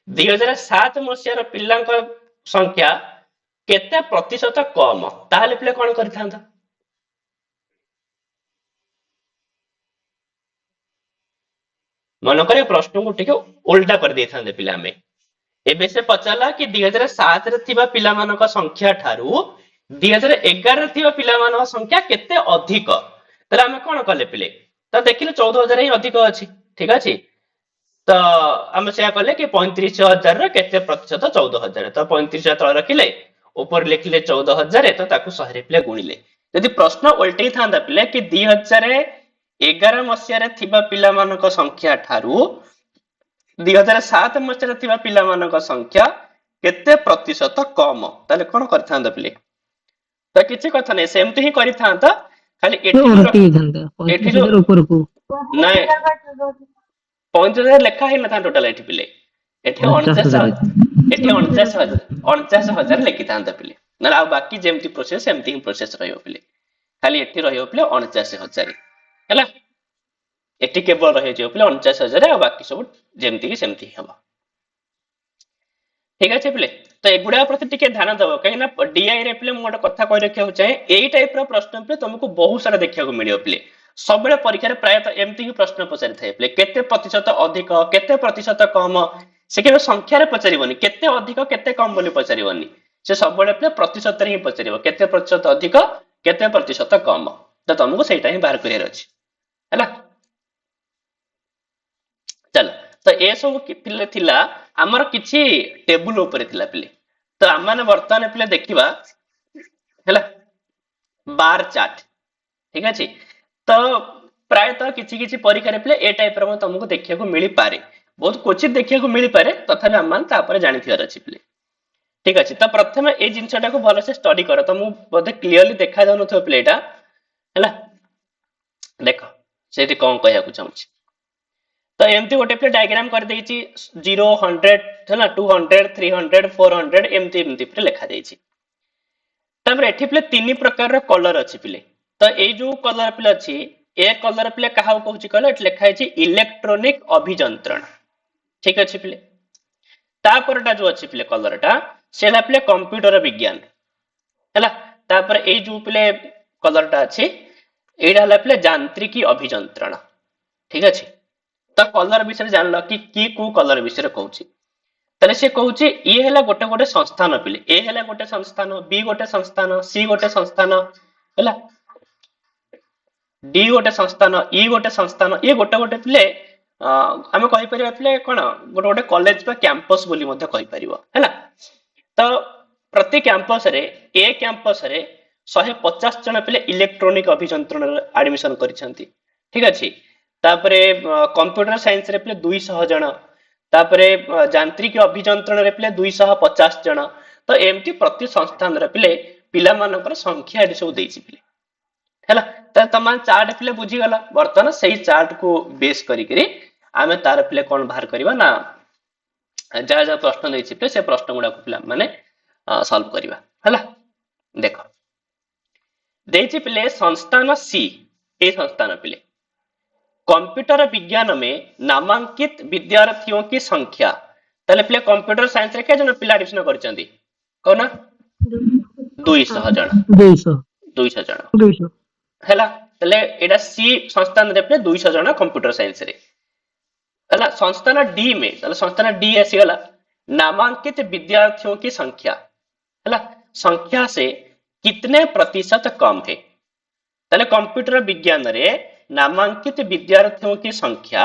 2007 मसीह पिलांक संख्या केते प्रतिशत कम ताहले पिले कोन करिथांता मन करे प्रश्न को टिके उल्टा कर देथांते पिला में एबे से पचाला कि 2007 रे थिबा पिला मानक संख्या ठारू 2011 रे थिबा पिला मानक संख्या केते अधिक तले हम कोन कले पिले त देखिले 14,000 ही अधिक अछि ठीक अछि ତ ଆମେ ସେଇଆ କଲେ କି 35,000 କେତେ ପ୍ରତିଶତ 14,000 ତ 35,000 ତଳେ ରଖିଲେ ଉପରେ ଲେଖିଲେ 14,000 ତ ତାକୁ 100 ରେ ପିଲା ଗୁଣିଲେ। ଯଦି ପ୍ରଶ୍ନ ଓଲଟେଇ ଥାନ୍ତା ପିଲା କି 2011 ମସିହାରେ ଥିବା ପିଲାମାନଙ୍କ ସଂଖ୍ୟା ଠାରୁ 2007 ମସିହାରେ ଥିବା ପିଲାମାନଙ୍କ ସଂଖ୍ୟା କେତେ ପ୍ରତିଶତ କମ ତାହେଲେ କଣ କରିଥାନ୍ତା ପିଲେ? ତ କିଛି କଥା ନାହିଁ ସେମିତି ହିଁ କରିଥାନ୍ତା ଖାଲି ସେ ଏଠି ଓଲଟି ହେଇଥାନ୍ତା ଏଠି 35,000 ଉପରକୁ। ନାଇଁ 35,000 ଲେଖା ହେଇନଥାନ୍ତା ଟୋଟାଲ ଏଠି ପିଲେ ଏଠି 50,000 ଏଠି 49,000 ଲେଖିଥାନ୍ତା ପିଲେ ନହେଲେ ଆଉ ବାକି ଯେମିତି ପ୍ରୋସେସ ସେମିତି ହିଁ ପ୍ରୋସେସ ରହିବ ପିଲେ ଖାଲି ଏଠି ରହିବ ପିଲେ 49,000 ହେଲା ଏଠି କେବଳ ରହିଯିବ ପିଲେ 49,000 ଆଉ ବାକି ସବୁ ଯେମିତି କି ସେମିତି ହବ। ঠিক আছে ପିଲେ ତ ଏଗୁଡା ପ୍ରତି ଟିକେ ଧ୍ୟାନ ଦେବ କାହିଁକି ନା ଡିଆଇ ରେ ପିଲେ ମୁଁ ଗୋଟେ କଥା କହି ରଖିବାକୁ ଚାହେଁ ଏଇ ଟାଇପ ର ପ୍ରଶ୍ନ ପିଲେ ତମକୁ ବହୁତ ସାରା ଦେଖିବାକୁ ମିଳିବ ପିଲେ ସବୁବେଳେ ପରୀକ୍ଷାରେ ପ୍ରାୟତଃ ଏମିତି ହିଁ ପ୍ରଶ୍ନ ପଚାରିଥାଏ ପିଲେ କେତେ ପ୍ରତିଶତ ଅଧିକ କେତେ ପ୍ରତିଶତ କମ ସେ କେବେ ସଂଖ୍ୟାରେ ପଚାରିବନି କେତେ ଅଧିକ କେତେ କମ ବୋଲି ପଚାରିବନି ସେ ସବୁବେଳେ ପିଲେ ପ୍ରତିଶତରେ ହିଁ ପଚାରିବ କେତେ ପ୍ରତିଶତ ଅଧିକ କେତେ ପ୍ରତିଶତ କମ ତ ତମକୁ ସେଇଟା ହିଁ ବାହାର କରିବାର ଅଛି ହେଲା ଚାଲ ତ ଏ ସବୁ ପିଲେ ଥିଲା ଆମର କିଛି ଟେବୁଲ ଉପରେ ଥିଲା ପିଲେ ତ ଆମେ ବର୍ତ୍ତମାନ ପିଲେ ଦେଖିବା ହେଲା ବାର ଚାର୍ଟ ଠିକ ଅଛି ତ ପ୍ରାୟତଃ କିଛି କିଛି ପରୀକ୍ଷାରେ ପିଲେ ଏ ଟାଇପ ର ତମକୁ ଦେଖିବାକୁ ମିଳିପାରେ ବହୁତ କ୍ୱଚିତ ଦେଖିବାକୁ ମିଳିପାରେ ତଥାପି ଆମେ ତାପରେ ଜାଣିଥିବାର ଅଛି ପିଲେ ଠିକ ଅଛି ତ ପ୍ରଥମେ ଏଇ ଜିନିଷଟାକୁ ଭଲସେ ଷ୍ଟଡି କର ତମକୁ ବୋଧେ କ୍ଲିୟରଲି ଦେଖା ଯାଉନଥିବ ପିଲେ ଏଇଟା ହେଲା ଦେଖ ସେଇଠି କଣ କହିବାକୁ ଚାହୁଁଛି ତ ଏମିତି ଗୋଟେ ପିଲେ ଡାଇଗ୍ରାମ କରିଦେଇଛି 0 100 ହେଲା 200 300 400 ଏମିତି ଏମିତି ପିଲେ ଲେଖା ଦେଇଛି ତାପରେ ଏଠି ପିଲେ ତିନି ପ୍ରକାରର କଲର ଅଛି ପିଲେ ତ ଏଇ ଯୋଉ କଲର ପିଲେ ଅଛି ଏ କଲର ପିଲେ କାହାକୁ କହୁଛି କହିଲ ଏଠି ଲେଖା ହେଇଛି ଇଲେକ୍ଟ୍ରୋନିକ ଅଭିଯନ୍ତ୍ରଣ ଠିକ ଅଛି ପିଲେ ତାପରଟା ଯୋଉ ଅଛି ପିଲେ କଲରଟା ସେଟା ପିଲେ କମ୍ପ୍ୟୁଟର ବିଜ୍ଞାନ ହେଲା ତାପରେ ଏଇ ଯୋଉ ପିଲେ କଲରଟା ଅଛି ଏଇଟା ହେଲା ପିଲେ ଯାନ୍ତ୍ରିକୀ ଅଭିଯନ୍ତ୍ରଣ ଠିକ ଅଛି ତ କଲର ବିଷୟରେ ଜାଣିଲ କି କୋଉ କଲର ବିଷୟରେ କହୁଛି ତାହେଲେ ସେ କହୁଛି ଇଏ ହେଲା ଗୋଟେ ଗୋଟେ ସଂସ୍ଥାନ ପିଲେ ଏ ହେଲା ଗୋଟେ ସଂସ୍ଥାନ ବି ଗୋଟେ ସଂସ୍ଥାନ ସି ଗୋଟେ ସଂସ୍ଥାନ ହେଲା ଡି ଗୋଟେ ସଂସ୍ଥାନ ଇ ଗୋଟେ ସଂସ୍ଥାନ ଇଏ ଗୋଟେ ଗୋଟେ ପିଲେ ଆମେ କହିପାରିବା ପିଲେ କଣ ଗୋଟେ ଗୋଟେ କଲେଜ ବା କ୍ୟାମ୍ପସ ବୋଲି ମଧ୍ୟ କହିପାରିବ ହେଲା ତ ପ୍ରତି କ୍ୟାମ୍ପସରେ ଏ କ୍ୟାମ୍ପସରେ 150 ଜଣ ପିଲେ ଇଲେକ୍ଟ୍ରୋନିକ ଅଭିଯନ୍ତ୍ରଣରେ ଆଡମିସନ କରିଛନ୍ତି ଠିକ ଅଛି ତାପରେ କମ୍ପ୍ୟୁଟର ସାଇନ୍ସ ରେ ପିଲେ 200 ଜଣ ତାପରେ ଯାନ୍ତ୍ରିକ ଅଭିଯନ୍ତ୍ରଣରେ ପିଲେ 250 ଜଣ ତ ଏମିତି ପ୍ରତି ସଂସ୍ଥାନରେ ପିଲେ ପିଲାମାନଙ୍କର ସଂଖ୍ୟା ଏଠି ସବୁ ଦେଇଛି ପିଲେ ହେଲା ତାହେଲେ ତମ ଚାର୍ଟ ପିଲେ ବୁଝିଗଲା ବର୍ତ୍ତମାନ ସେଇ ଚାର୍ଟ କୁ ବେସ୍ କରିକିରି ଆମେ ତାର ପିଲେ କଣ ବାହାର କରିବା ନା ଯାହା ଯାହା ପ୍ରଶ୍ନ ଦେଇଛି ପିଲେ ସେ ପ୍ରଶ୍ନ ଗୁଡାକୁ ପିଲା ମାନେ ସଲ୍ଭ କରିବା ହେଲା ଦେଖ ଦେଇଛି पिले संस्थान सी ए संस्थान पिले कंप्यूटर विज्ञान में नामांकित विद्यार्थियों की संख्या ताले पिले कंप्यूटर साइंस रे के जन पिला एडमिशन करचंदी कोना 200 जन 200 जन 200 हैला ताले एडा सी संस्थान रे पिले 200 जन कंप्यूटर साइंस रे हैला संस्थान डी में ताले संस्थान डी आसी गला नामांकित विद्यार्थियों की संख्या हैला संख्या से कितने प्रतिशत कम है ताले कंप्यूटर विज्ञान रे नामांकित विद्यार्थियों की संख्या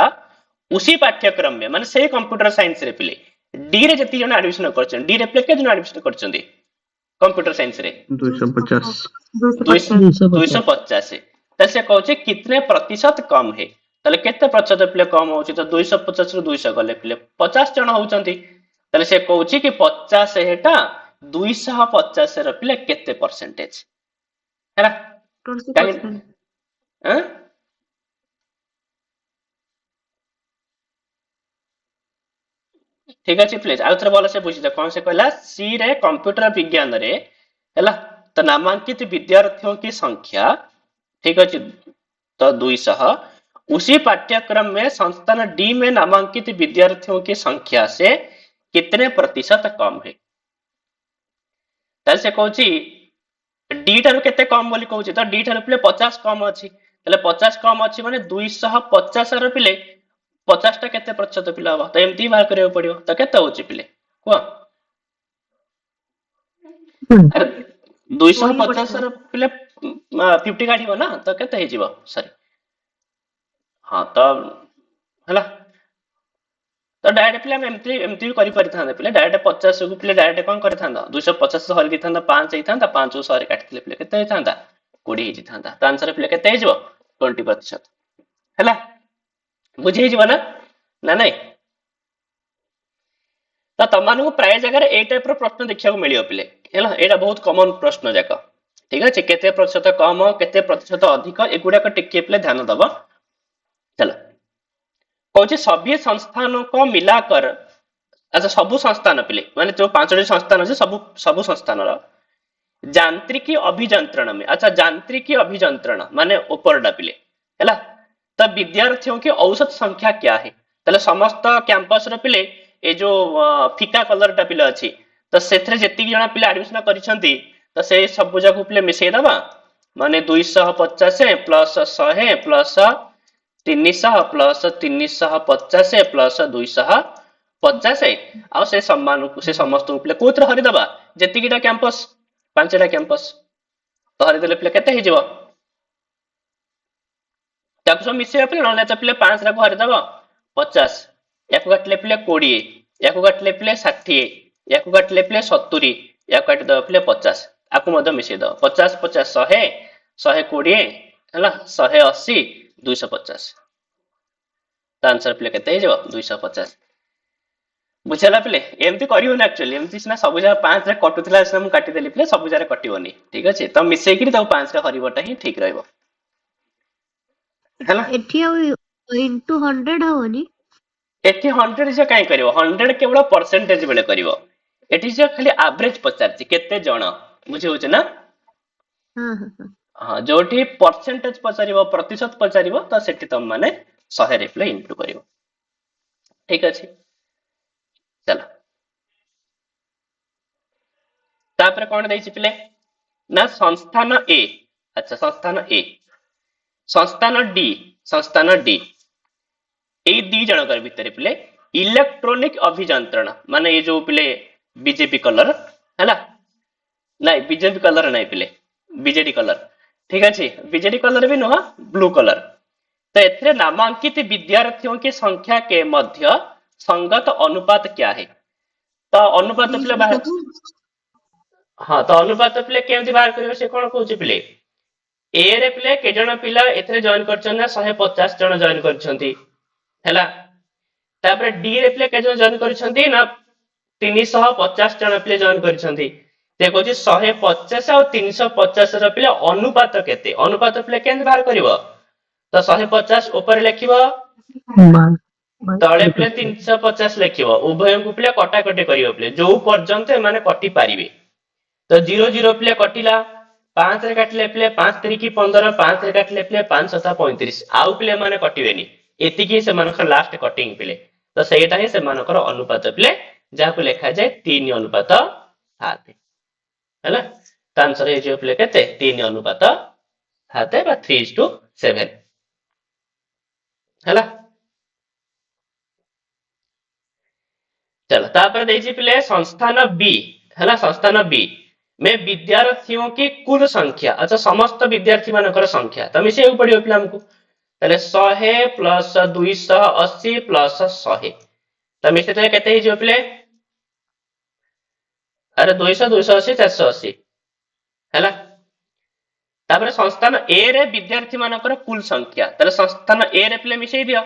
उसी पाठ्यक्रम में माने से कंप्यूटर साइंस रे पिले डी रे जति जन एडमिशन करछन डी रे पिले के जन एडमिशन करछन कंप्यूटर साइंस रे 250 250 ताले से कहउचे कितने प्रतिशत कम है ताले केते प्रतिशत पिले कम होउची तो 250 रु 200 गले पिले 50 जन होउचंती ताले से कहउची कि 50 हेटा 250 ର ପିଲେ କେତେ ପରସେଣ୍ଟେଜ ହେଲା 20%। ठीक ଅଛି ପ୍ଲିଜ ଆଉ ଥରେ ଭଲସେ ବୁଝିଲେ କଣ ସେ କହିଲା सी रे कंप्यूटर विज्ञान रे हैला तो नामांकित विद्यार्थियों की संख्या ठीक अछि तो 200 उसी पाठ्यक्रम में संस्थान डी में नामांकित विद्यार्थियों की संख्या से कितने प्रतिशत कम है ताले से कहउची डी ठाରୁ କେତେ କମ ବୋଲି କହୁଛି ତ डी ଠାରୁ ପିଲେ 50 କମ ଅଛି ତାହେଲେ 50 କମ ଅଛି ମାନେ 250 ର ପିଲେ 50 ଟା କେତେ ପ୍ରତିଶତ ପିଲା ହବ ତ ଏମିତି ବାହାର କରିବାକୁ ପଡିବ ତ କେତେ ହଉଛି ପିଲେ କୁହ 250 ର ପିଲେ 50 କାଢିବ ନା ତ କେତେ ହେଇଯିବ ସରି ହଁ ତ ହେଲା तो डायरेक्ट पिले हम एमती एमती भी करि परिथांदे पिले डायरेक्ट 50 को पिले डायरेक्ट कोन करथांदा 250 से हरि दिथांदा 5 हेथांदा 5 को 100 रे काटथिले पिले केते हेथांदा 20 हेथांदा तो आंसर पिले केते हेजबो 20% हैला बुझी हेजबो ना ना नहीं तो तमानकु प्राय जगह ए टाइप रो प्रश्न देखिया को मिलियो पिले हैला एटा बहुत कॉमन प्रश्न जाक ठीक अछि केते प्रतिशत कम केते प्रतिशत अधिक एगुडा को टिके पिले ध्यान दबो चलो कहूँ सभी संस्थानों को मिलाकर अच्छा सबु संस्थान पिले माने जो 5टी संस्थान अछि सबु सबु संस्थान रो यांत्रिकी अभियंत्रण में अच्छा यांत्रिकी अभियंत्रण माने ऊपरडा पिले हैला तो विद्यार्थियों की औसत संख्या क्या है तले समस्त कैंपस रो पिले ए जो फिका कलर टा पिले अछि तो सेथरे जेति जणा पिले एडमिशन करिसंती तो से सब जाको पिले मिसै दबा माने 250 प्लस 100 प्लस 300 प्लस 350 प्लस 250 आ से सम्मान से समस्त को पिले कोथरे हरि दबा जेतिकिटा कैंपस 5टा कैंपस तो हरि देले पिले केते हिजबो ताको सब मिसै पिले नले त पिले 5 रा को हरि दबा 50 याको काटले पिले 20 याको काटले पिले 60 याको काटले पिले 70 याको काट दबा पिले 50 आकु मध्य मिसै दबा 50 50 100 120 हैला 180 250 तो आंसर पिले केते हिजबो 250 बुझला पिले एमती करियो ना एक्चुअली एमती सिना सब जगह 5 रे कटुतला से हम काटी देली पिले सब जगह कटियोनी ठीक अछि त मिसै कि त 5 रे हरिबटा ही ठीक रहइबो हैला एठी इनटू 100 हवनी एठी 100 जे काई करिवो 100 केवल परसेंटेज बेले करिवो एठी जे खाली एवरेज पचारछि केते जण बुझे होछ ना हां हां हां जोठी परसेंटेज पचारिवो प्रतिशत पचारिवो त सेठी तम माने 100 रे प्ले इनटू करिवो ठीक अछि चलो तापर कोन दैछि पिले ना संस्थान ए अच्छा संस्थान डी ए दी जनकर भितर पिले इलेक्ट्रॉनिक अभियंत्रण माने ये जो पिले बीजेपी कलर हैला नहीं बीजेपी कलर नहीं पिले बीजेडी कलर ठीक अछि बीजेडी कलर भी नुह ब्लू कलर तो एथरे नामांकित विद्यार्थियों की संख्या के मध्य संगत अनुपात क्या है तो अनुपात पिले बाहर हाँ तो अनुपात पिले केमति बाहर करियो से कोन कहूची पिले ए रे पिले के जण पिला एथरे जॉइन करछन ना 150 जण जॉइन करछंती हैला तापर डी रे पिले के जण जॉइन करछंती ना 350 जण पिले जॉइन करछंती ते कहूची 150 और 350 रो पिले अनुपात केते अनुपात पिले केमति बाहर करिवो तो 150 ऊपर लिखिबो तळे पिले 350 लिखिबो उभय को पिले कटा कटी करिवो पिले जो पर्यंत माने कटि पारिबे तो 0 0 पिले कटिला 5 रे काटले पिले 5 3 की 15 5 रे काटले पिले 5 7 35 आउ पिले माने कटिबेनी एतिकी से मानकर लास्ट कटिंग पिले तो सेटा ही से मानकर अनुपात पिले जाको लेखा जाय 3 अनुपात 7 हैला त आंसर हे जो पिले केते 3 अनुपात 7 बा 3:7 हैला चलो तापर देछि पिले संस्थान बी हैला संस्थान बी में विद्यार्थियों की कुल संख्या अच्छा समस्त विद्यार्थी मानकर संख्या तो मिसे पड़ियो पिला हमको तले 100 प्लस 280 प्लस 100 तो मिसे तो केते ही जो पिले अरे 200 280 480 हैला तापर संस्थान ए रे विद्यार्थी मानकर कुल संख्या तले संस्थान ए रे पिले मिसे दियो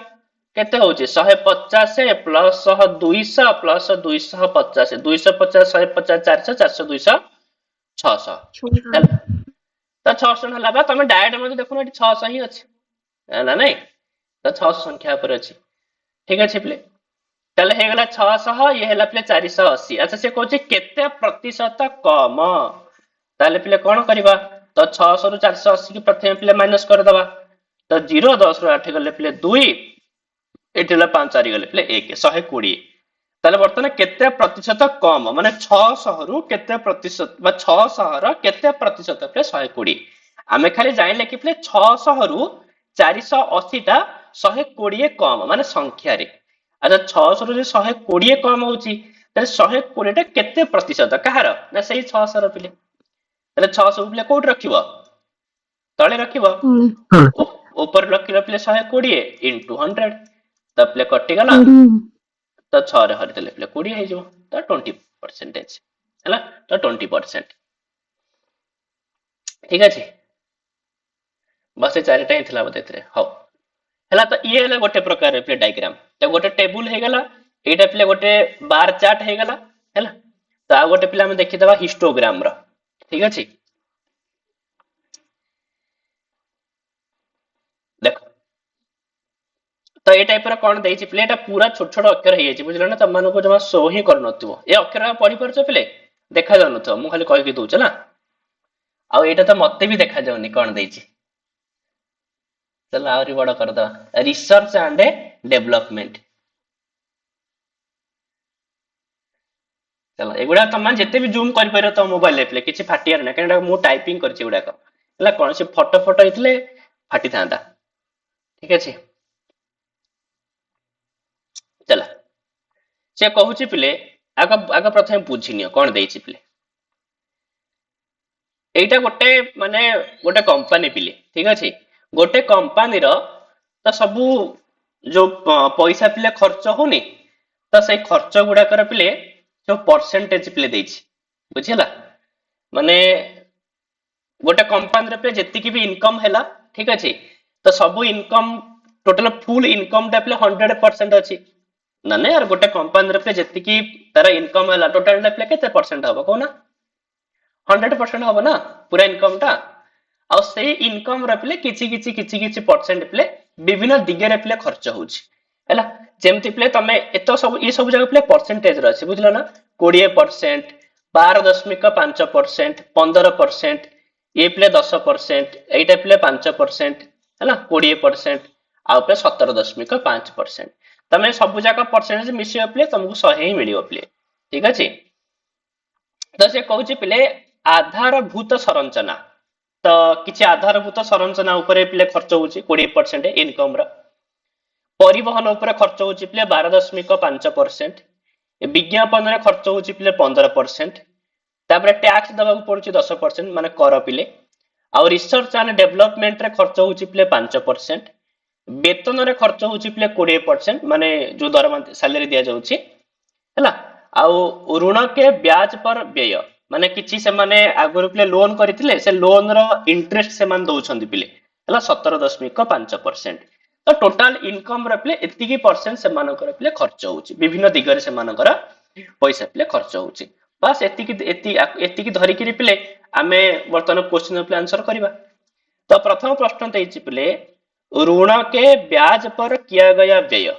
केते होची 150 प्लस 200 प्लस 250 250 150 400 400 200 600 तो 600 हला बा तमे डायरेक्ट मते देखो ना 600 ही अछि ना नहीं तो 600 संख्या पर अछि ठीक अछि प्ले तले हे गला 600 ये हला प्ले 480 अच्छा से कहूची केते प्रतिशत कम ताले प्ले कोन करबा तो 600 रु 480 के प्रथम प्ले माइनस कर दबा तो 0 10 रु 8 गले प्ले 2 एटिला 5 4 गले प्ले 1 120 ताले वर्तमान केते प्रतिशत कम माने 600 रु केते प्रतिशत बा 600 रो केते प्रतिशत प्ले 120 आमे खाली जानिले कि प्ले 600 रु 480 टा 120 कम माने संख्या रे अच्छा 600 रु 120 कम होची ताले 120 टा केते प्रतिशत कहार ना सही 600 रो प्ले ताले 600 प्ले कोड रखिबो तळे रखिबो ऊपर रखिलो प्ले 120 * 100 त प्ले कटि गला ତ 6 ରେ ହରିଦେଲେ ପିଲେ 20 ହେଇଯିବ ତ 20% ହେଲା ତ 20%। ଠିକ ଅଛି ବस ଏ चारिटा ही थिला बोधे एथिरे हौ ହେଲା ତ ଇଏ ହେଲା ଗୋଟେ ପ୍ରକାର ପିଲେ ଡାଇଗ୍ରାମ ତ ଗୋଟେ ଟେବୁଲ ହେଇଗଲା ଏଇଟା ପିଲେ ଗୋଟେ ବାର ଚାର୍ଟ ହେଇଗଲା ହେଲା ତ ଆଉ ଗୋଟେ ପିଲା ଆମେ ଦେଖିଦବା ହିଷ୍ଟୋଗ୍ରାମ ର ଠିକ ଅଛି ଦେଖ ତ ଏଇ ଟାଇପ ର କଣ ଦେଇଛି ପିଲେ ଏଟା ପୁରା ଛୋଟ ଛୋଟ ଅକ୍ଷର ହେଇଯାଇଛି ବୁଝିଲ ନା ତମମାନଙ୍କୁ ଜମା ଶୋ ହିଁ କରୁନଥିବ ଏ ଅକ୍ଷର ପଢି ପାରୁଛ ପିଲେ ଦେଖା ଯାଉନଥିବ ମୁଁ ଖାଲି କହିକି ଦଉଛି ନା ଆଉ ଏଇଟା ତ ମତେ ବି ଦେଖା ଯାଉନି କଣ ଦେଇଛି चलो आउरी बड़ करदवा रिसर्च एंड डेवलपमेंट चलो एगुडा तुम जिते भी जूम कर पारो तो मोबाइल ले किसी फाटियार ना कहीं मु टाइपिंग करछि गुडाक हला कोन से फोटो फोटो इतले फाटी थांदा ठीक अछि चला से कहूची पिले आग आग प्रथम बुझिनियो कोन देछि पिले एटा गोटे माने गोटे कंपनी पिले ठीक अछि गोटे कंपनी रो तो सबू जो पैसा पिले खर्च होनी तो से खर्च गुडा कर पिले जो परसेंटेज पिले देछि बुझिला माने गोटे कंपनी रे पे जति भी इनकम हैला ठीक अछि तो सबू इनकम टोटल फुल इनकम टा पिले 100% अछि ना ने यार गोटे कंपनी रे पे जति तार इनकम हैला टोटल टा पिले केते परसेंट हबो कोना 100% हबो ना पूरा इनकम टा आ से इनकम रपिले किछि परसेंट पिले विभिन्न दिगरे पिले खर्च होउछि हैला जेमति पिले तमे एतो सब ई सब जगह पिले परसेंटेज रहछि बुझलो ना 20% 12.5% 15% ये पिले 10% एटा पिले 5% हैला 20% आ पे 17.5% तमे सब जगह परसेंटेज मिसियो पिले तुमको 100 ही मिलियो पिले ठीक अछि तो से कहूछि पिले आधारभूत संरचना तो किसी आधारभूत संरचना उपरे पिले खर्च होउछि 20% इनकम रा परिवहन उपरे खर्च होउछि पिले 12.5% विज्ञापन रे खर्च होउछि पिले 15% तापर टैक्स दबा पड़ुछि 10% माने कर पिले आ रिसर्च एंड डेवलपमेंट रे खर्च होउछि पिले 5% वेतन रे खर्च होउछि पिले 20% माने जो दरमा सैलरी दिया जाउछि हैला आ ऋण के ब्याज पर व्यय माने किछि से माने आगुर पिले लोन करथिले से लोन रो इंटरेस्ट से मान दउछंदी पिले हला 17.5% तो टोटल इनकम रे पिले एतिकी परसेंट से मानकर पिले खर्च होउची विभिन्न दिगरे से मानकर पैसा पिले खर्च होउची बस एतिकी धरि कि पिले आमे वर्तमान क्वेश्चन पे आंसर करिबा तो प्रथम प्रश्न देछि पिले ऋण के ब्याज पर किया गया व्यय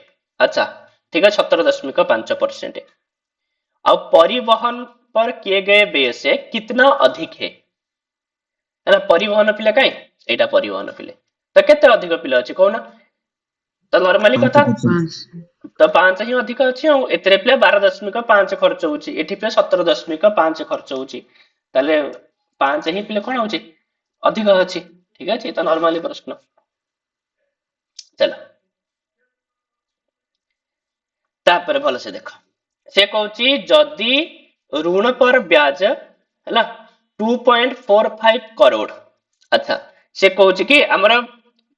अच्छा ठीक है 17.5% और परिवहन पर किए गए व्यय से कितना अधिक है ना परिवहन पिले कहीं एटा परिवहन पिले तो केते अधिक पिले अछि कोना तो नॉर्मली कथा तो 5 ही अधिक अछि और एतरे पिले 12.5 खर्च होउची एठी पिले 17.5 खर्च होउची ताले 5 ही पिले कोन होउची अधिक अछि ठीक अछि तो नॉर्मली प्रश्न चलो तापर भलो से देखो से कहूची जदि ऋण पर ब्याज हैला 2.45 करोड़ अच्छा से कहूची कि हमरा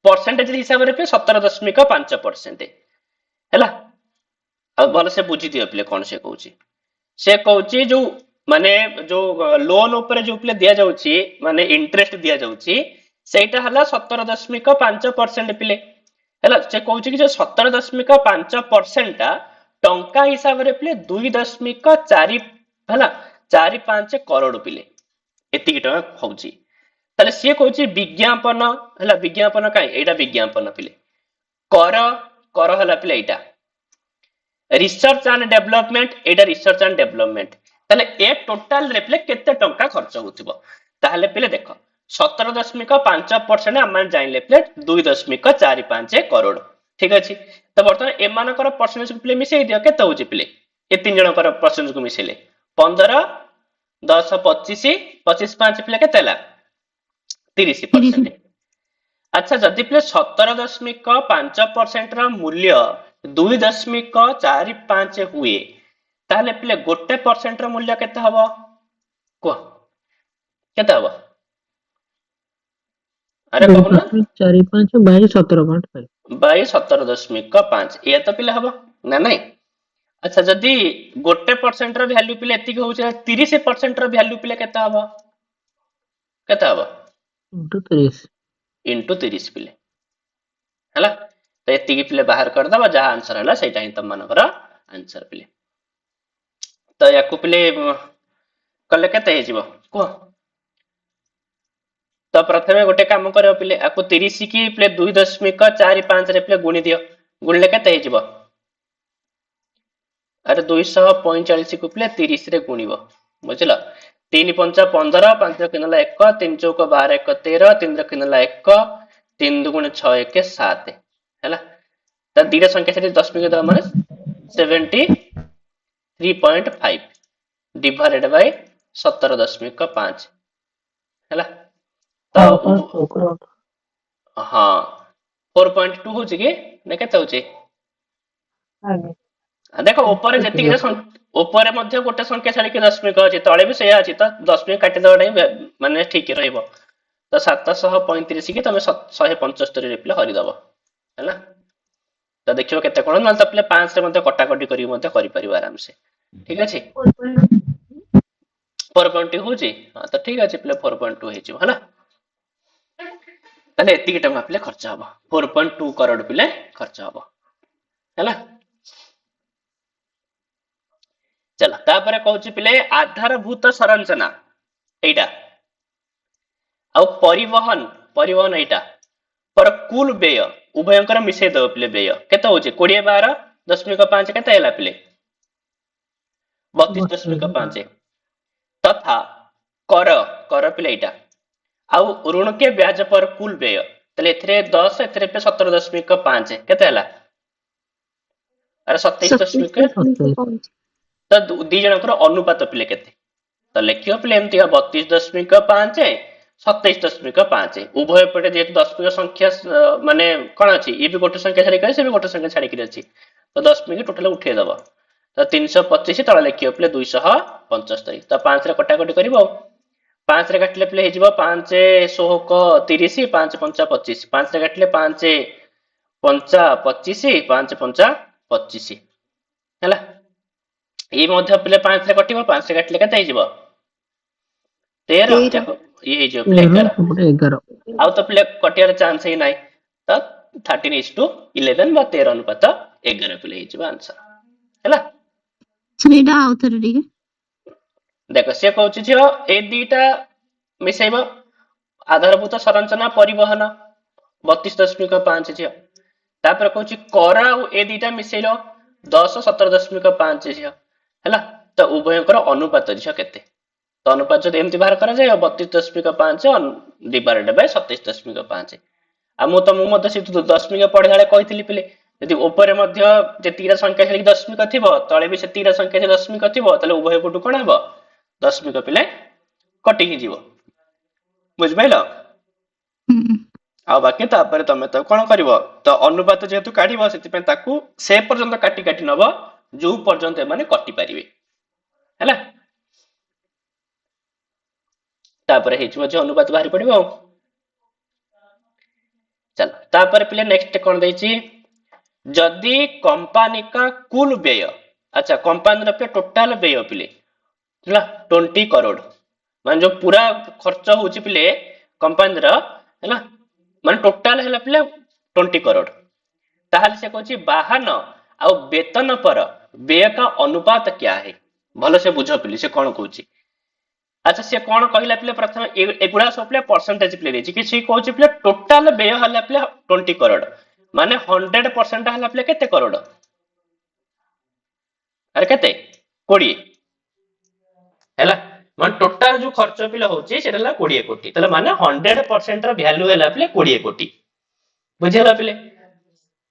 परसेंटेज हिसाब रे 17.5% हैला अब भलो से बुझी दियो पिले कोन से कहूची जो माने जो लोन ऊपर जो पिले दिया जाउची माने इंटरेस्ट दिया जाउची सेटा हला 17.5% पिले हैला से कहूची कि जो 17.5% टा टंका हिसाब रे पिले 2.4 हैला 4-5 करोड़ पिले एतिकी टका होउची ताले से कहूची विज्ञापन हैला विज्ञापन काई एटा विज्ञापन पिले कर हला पिले एटा research and development Etah research and development ताले ए टोटल रे पिले केते टंका खर्च होउथिबो ताले पिले देखो 17.5% आमान जाइले पिले 2.45 करोड़ ठीक अछि तो बर्तमान एमानकर परसेंटेज को पिले मिसेई दियो केते होउची पिले ए तीन जनकर परसेंटेज को मिसेले 15 10 25 25 5 पिले केते ला 30% अच्छा जदि पिले 17.5% रा मूल्य 2.45 हुए ताले पिले गोटे परसेंट रा मूल्य केते हबो को केते हबो अरे कहू ना 4-5 बाई 17.5 बाई 17.5 ये तो पिले हबो ना नहीं अच्छा जदि 1% ର भ्यालु पिले एतिक होउछ 30% ର भ्यालु पिले केता हबो केता हबो इंटू 30 इनटू 30 पिले हला तो एतिक पिले बाहर कर दबा जहा आंसर हला सेटा ही तम मानकर आंसर पिले तो याकू पिले कले केते हे जिवो को तो प्रथमे गोटे काम करियो पिले याकू 30 की पिले 2.45 रे पिले गुणी दियो गुणले केते हे जिवो अरे 245 को पिले 30 रे गुणिबो बुझिला 3 5 15 5 किनला 1 3 चौक 12 1 13 3 किनला 1 3 दुगुण 6 1 7 हैला त दीटा संख्या से 10 मिक द माने 73.5 डिवाइडेड बाय 17.5 हैला तो हां 4.2 होची कि ने केते होची देखो ऊपर जति ऊपर मध्य गोटे संख्या छाड़ी के 10 मिक अछि तळे भी सेया अछि त 10 मिक काटि दबाडै माने ठीक रहइबो तो 735 की तमे 175 रे रिप्ले हरि दबो हैला तो देखियो केते कोन न त प्ले 5 रे मध्य कटाकटी करी मध्य करि परिबो आराम से ठीक अछि 4.2 होची हां तो ठीक अछि प्ले 4.2 हे छियो हैला तले एतिकी टका प्ले खर्च हबो 4.2 करोड़ प्ले खर्च हबो हैला चला तापरे कहूची पिले आधारभूत संरचना एटा आ परिवहन परिवहन एटा पर कुल व्यय उभयंकर मिसे दो पिले व्यय केते होची 20 12 10.5 केते हैला पिले 32.5 तथा कर कर पिले एटा आ ऋण के ब्याज पर कुल व्यय तले एथरे 10 एथरे पे 17.5 केते हैला अरे 27.5 तो दी जनकर अनुपात पिले केते तो लेखियो पिले एमती 32.5 27.5 उभय पटे जेहेतु 10 मिक संख्या माने कोन अछि ई भी गोटे संख्या छाड़ी करे से भी गोटे संख्या छाड़ी करे अछि तो 10 मिक टोटल उठे दबो तो 325 तळे लेखियो पिले 275 तो 5 रे कटाकटी करिवो 5 रे काटले पिले हे जिवो 5 16 30 5 5 25 5 रे काटले 5 5 25 5 5 25 हैला ये मध्य पिले 5 रे कटिवो 5 रे काटले केते हे जिवो 13 ये हे जिवो पिले 11 आउ तो पिले कटियार चांस ही नाही तो 13:11 बा 13 अनुपात 11 पिले हे जिवो आंसर हैला छेडा आउथरे ठीक देखो से कहउची छियो ए दीटा मिसेबो आधारभूत संरचना परिवहन 32.5 छियो तापर कहउची कर आ ए दीटा मिसेलो 10 17.5 छियो हैला तो उभयकर अनुपात छियो केते तो अनुपात जदि एमति बाहर करा जाय 32.5 डिवाइडेड बाय 27.5 आ मु तो मु मध्य से 10 मिक पढे हाले कहितली पिले यदि ऊपर मध्य जे तीरा संख्या से 10 मिक थिबो तळे भी से तीरा संख्या से 10 मिक थिबो तले उभय पटु कोन हबो 10 मिक पिले कटि ही जीवो बुझ पाइलो आ बाकी तापर तमे तो कोन करबो तो अनुपात जेहेतु काढिबो सेति पे ताकू से पर्यंत काटी काटी नबो जो पर्यंत माने कटि परिबे हैला तापर हेचो जे अनुपात बाहरी पड़िबो चल तापर पिले नेक्स्ट कोन दैछि जदि कंपनी का कुल व्यय अच्छा कंपनी रे टोटल व्यय पिले हला 20 करोड़ मान जो पूरा खर्च होची पिले कंपनी रो हला मान टोटल हला पिले 20 करोड़ ताहाले से कहछि वाहन आ वेतन पर व्यय का अनुपात क्या है भलो से बुझो पिले से कोन कहछि अच्छा से कोन कहिला पिले प्रथम एगुडा सब पिले परसेंटेज पिले देछि कि से कहछि पिले टोटल व्यय हला पिले 20 करोड़ माने 100% हला पिले केते करोड़ अरे केते 20 हैला मान टोटल जो खर्च पिले होछि सेला 20 कोटी तले माने 100% रो वैल्यू हैला पिले 20 कोटी बुझिला पिले